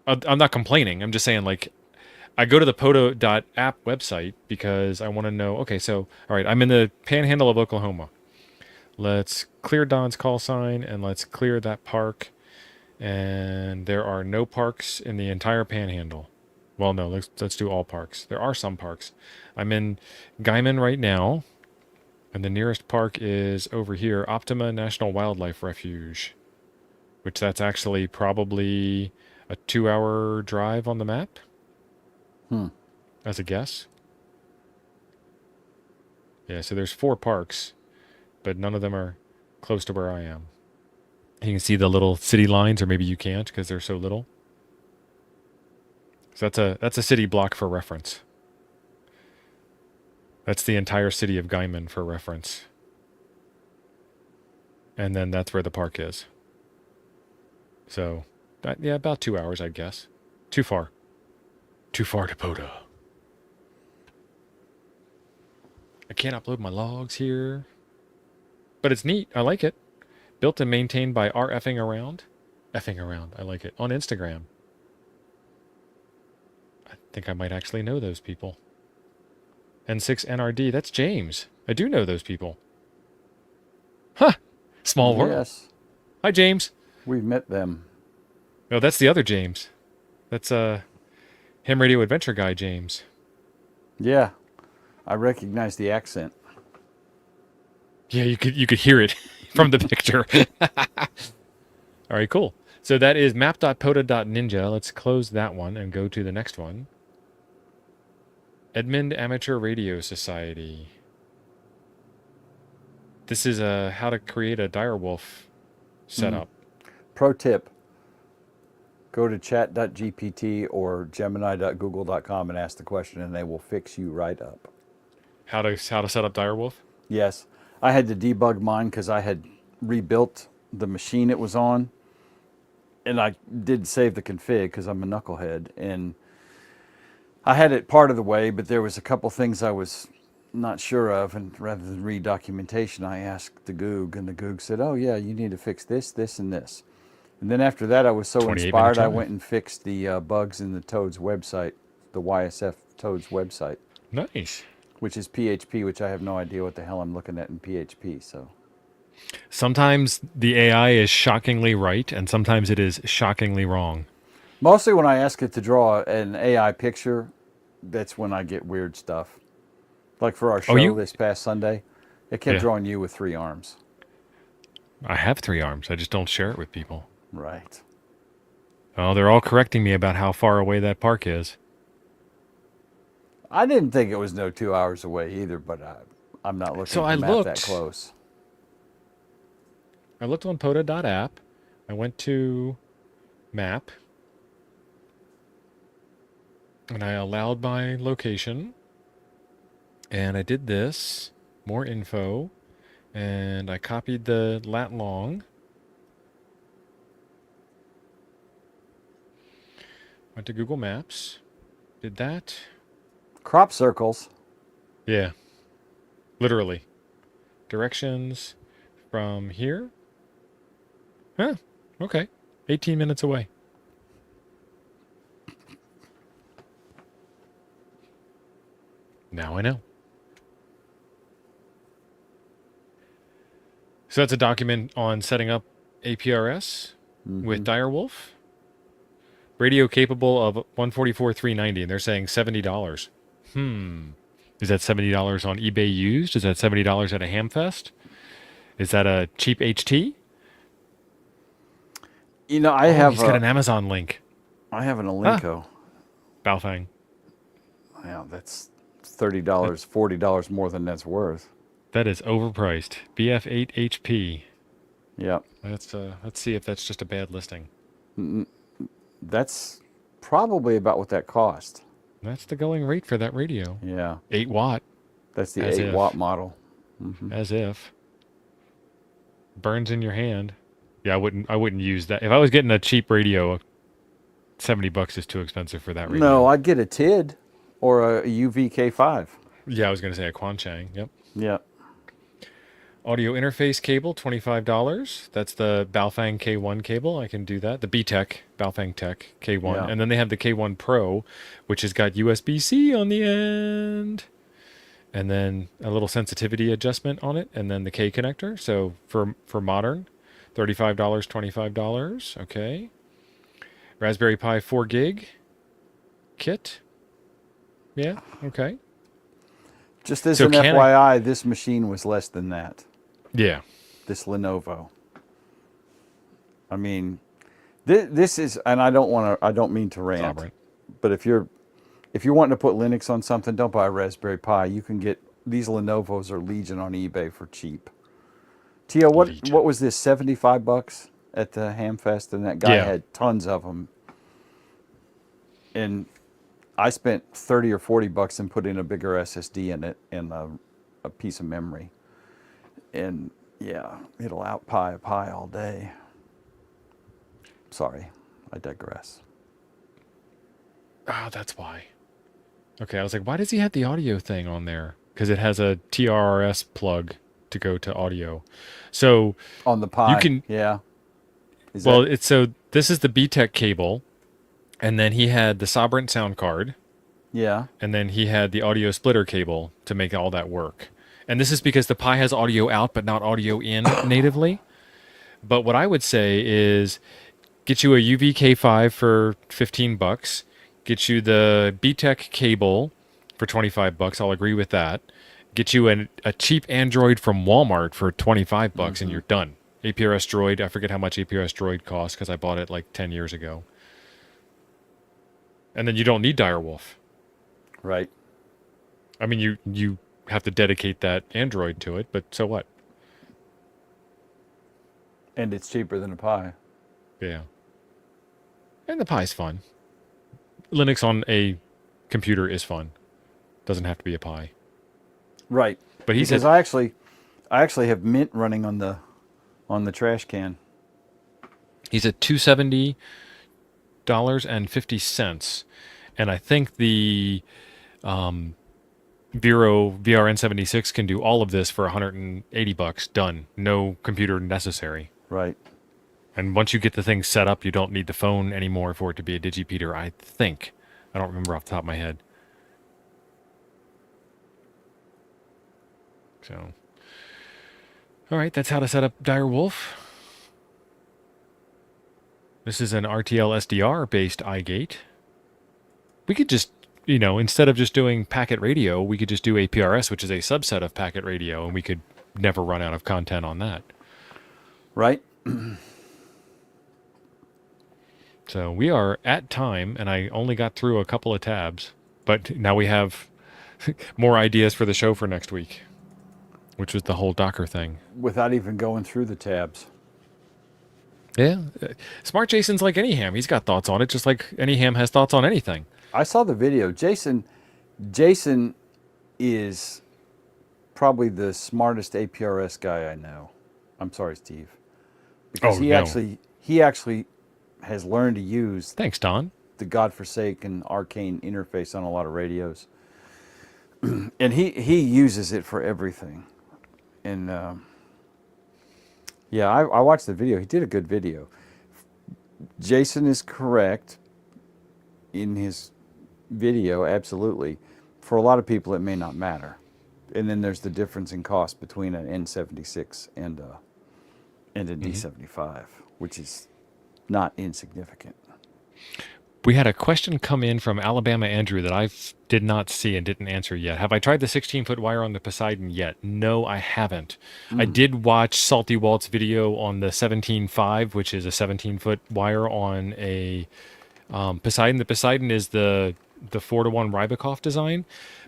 I'm not complaining. I'm just saying, like, I go to the poto.app website because I want to know. Okay, so, all right, I'm in the panhandle of Oklahoma. Let's clear Don's call sign and let's clear that park. And there are no parks in the entire panhandle. Well, no, let's do all parks. There are some parks. I'm in Guyman right now. And the nearest park is over here, Optima National Wildlife Refuge, which that's actually probably a 2-hour drive on the map. As a guess. Yeah, so there's 4 parks, but none of them are close to where I am. You can see the little city lines, or maybe you can't because they're so little. So that's a city block for reference. That's the entire city of Guyman for reference. And then that's where the park is. So, yeah, about 2 hours, I guess. Too far. Too far to Poda. I can't upload my logs here. But it's neat. I like it. Built and maintained by R Effing Around. Effing Around. I like it. On Instagram. I think I might actually know those people. N6NRD. That's James. I do know those people. Huh. Small world. Yes. Hi, James. We've met them. No, that's the other James. That's Ham Radio Adventure guy James. Yeah. I recognize the accent. Yeah, you could hear it from the picture. All right, cool. So that is map.poda.ninja. Let's close that one and go to the next one. Edmond Amateur Radio Society. This is how to create a direwolf setup. Pro tip. Go to chat.gpt or gemini.google.com and ask the question, and they will fix you right up. How to set up Direwolf? Yes. I had to debug mine because I had rebuilt the machine it was on. And I did save the config because I'm a knucklehead. And I had it part of the way, but there was a couple things I was not sure of. And rather than read documentation, I asked the Goog, and the Goog said, oh, yeah, you need to fix this, this, and this. And then after that, I was so 28 inspired, minute I drive. went and fixed the bugs in the Toads website, the YSF Toads website, Nice. which is PHP, which I have no idea what the hell I'm looking at in PHP. So Sometimes the AI is shockingly right, and sometimes it is shockingly wrong. mostly when I ask it to draw an AI picture, that's when I get weird stuff. Like for our Oh, show you? this past Sunday, it kept Yeah. drawing you with 3 arms. I have 3 arms. I just don't share it with people. Right. Oh, they're all correcting me about how far away that park is. I didn't think it was no 2 hours away either, but I'm not looking So at I the map that looked. close. I looked on POTA.app. I went to map. And I allowed my location. And I did this. More info. And I copied the lat long. Went to Google Maps. Did that. Crop circles. Yeah. Literally. Directions from here. Huh. Okay. 18 minutes away. Now I know. So that's a document on setting up APRS with Direwolf. Radio capable of 144,390, and they're saying $70. Is that $70 on eBay used? Is that $70 at a Hamfest? Is that a cheap HT? You know, I Oh, have he's got an Amazon link. I have an Ah, Alinco. Baofeng. Yeah, that's $30, $40 more than that's worth. That is overpriced. BF8HP. Yep. Let's see if that's just a bad listing. That's probably about what that cost. That's the going rate for that radio. Yeah. 8 watt, That's the as 8 if. watt model. As if. Burns in your hand. Yeah, I wouldn't use that. If I was getting a cheap radio, $70 is too expensive for that radio. No, I'd get a TID or a UVK5. Yeah, I was gonna say a Quanchang. Yep. Yep. Audio interface cable, $25. That's the Baofeng K1 cable. I can do that. The B-Tech, Baofeng Tech K1. Yeah. And then they have the K1 Pro, which has got USB-C on the end. And then a little sensitivity adjustment on it. And then the K connector. So for modern, $35, $25. Okay. Raspberry Pi 4 gig kit. Yeah, okay. Just as So an can FYI, this machine was less than that. Yeah. This Lenovo. I mean, this is, and I don't mean to rant, Sovereign. but if you're wanting to put Linux on something, don't buy a Raspberry Pi. You can get these Lenovo's are Legion on eBay for cheap. Tio, Legion. what was this? $75 at the Hamfest, and that guy Yeah. had tons of them. And I spent $30 or $40 and put in a bigger SSD in it and a piece of memory. And yeah, it'll out-Pi a Pi all day. Sorry, I digress. Oh, that's why. Okay, I was like, why does he have the audio thing on there? Because it has a TRRS plug to go to audio. So On the Pi, you can, yeah. Is well, that, it's so this is the B-Tech cable, and then he had the Sobrent sound card, yeah. and then he had the audio splitter cable to make all that work. And this is because the Pi has audio out but not audio in natively. But what I would say is get you a UVK5 for $15, get you the B-Tech cable for $25. I'll agree with that. Get you a cheap Android from Walmart for $25 and you're done. APRS Droid, I forget how much APRS Droid costs because I bought it like 10 years ago. And then you don't need Direwolf. Right. I mean, you have to dedicate that Android to it, but so what? And it's cheaper than a Pi. Yeah. And the Pi's fun. Linux on a computer is fun. Doesn't have to be a Pi. Right. But he Because said I actually have Mint running on the trash can. he's at $270.50, and I think the Vero VRN76 can do all of this for $180. Done. No computer necessary. Right. And once you get the thing set up, you don't need the phone anymore for it to be a digipeater, I think. I don't remember off the top of my head. So, all right, that's how to set up Dire Wolf. This is an RTL SDR based iGate. We could just, instead of just doing packet radio, we could just do APRS, which is a subset of packet radio, and we could never run out of content on that. Right. So we are at time, and I only got through a couple of tabs, but now we have more ideas for the show for next week, which was the whole Docker thing. Without even going through the tabs. Yeah. Smart Jason's like any ham. He's got thoughts on it, just like any ham has thoughts on anything. I saw the video. Jason is probably the smartest APRS guy I know. I'm sorry, Steve. Because Oh, he no. actually has learned to use Thanks, Don. the godforsaken arcane interface on a lot of radios. And he uses it for everything. And yeah, I watched the video. He did a good video. Jason is correct in his video, absolutely. For a lot of people, it may not matter. And then there's the difference in cost between an N76 and a D75, which is not insignificant. We had a question come in from Alabama Andrew that I did not see and didn't answer yet. Have I tried the 16-foot wire on the Poseidon yet? No, I haven't. I did watch Salty Walt's video on the 17.5, which is a 17-foot wire on a Poseidon. The Poseidon is the 4-to-1 Rybakov design,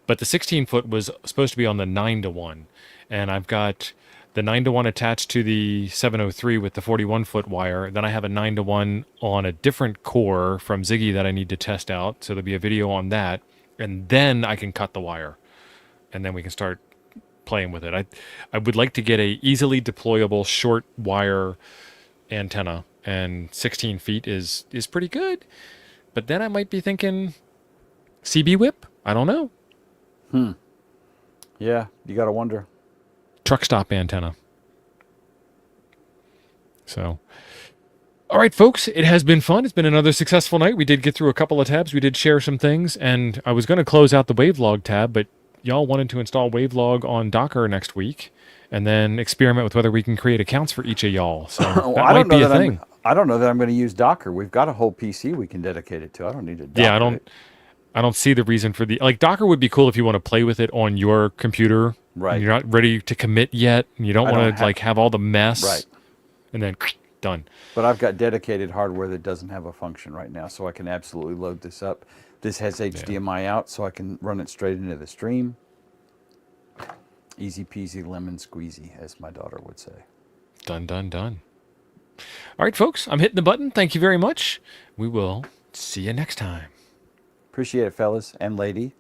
but the 16-foot was supposed to be on the 9-to-1. And I've got the 9-to-1 attached to the 703 with the 41-foot wire. Then I have a 9-to-1 on a different core from Ziggy that I need to test out. So there'll be a video on that. And then I can cut the wire. And then we can start playing with it. I would like to get a easily deployable short wire antenna. And 16 feet is pretty good. But then I might be thinking CB whip? I don't know. Yeah, you got to wonder. Truck stop antenna. So, all right, folks, it has been fun. It's been another successful night. We did get through a couple of tabs. We did share some things, and I was going to close out the Wavelog tab, but y'all wanted to install Wavelog on Docker next week, and then experiment with whether we can create accounts for each of y'all. So that I might don't know be a that thing. I don't know that I'm going to use Docker. We've got a whole PC we can dedicate it to. I don't need to Docker Yeah, it. I don't see the reason for Docker would be cool if you want to play with it on your computer. Right. And you're not ready to commit yet, and you don't I want don't to have all the mess. Right. And then done. But I've got dedicated hardware that doesn't have a function right now, so I can absolutely load this up. This has HDMI out, so I can run it straight into the stream. Easy peasy lemon squeezy, as my daughter would say. Done, done, done. All right, folks, I'm hitting the button. Thank you very much. We will see you next time. Appreciate it, fellas and lady.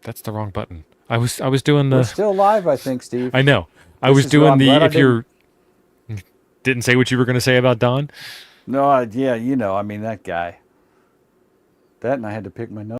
That's the wrong button. I was doing the. We're still live, I think, Steve. I know. I This was is doing I'm the. glad I If you're didn't say what you were going to say about Don. No, yeah, I mean, that guy. That, and I had to pick my nose.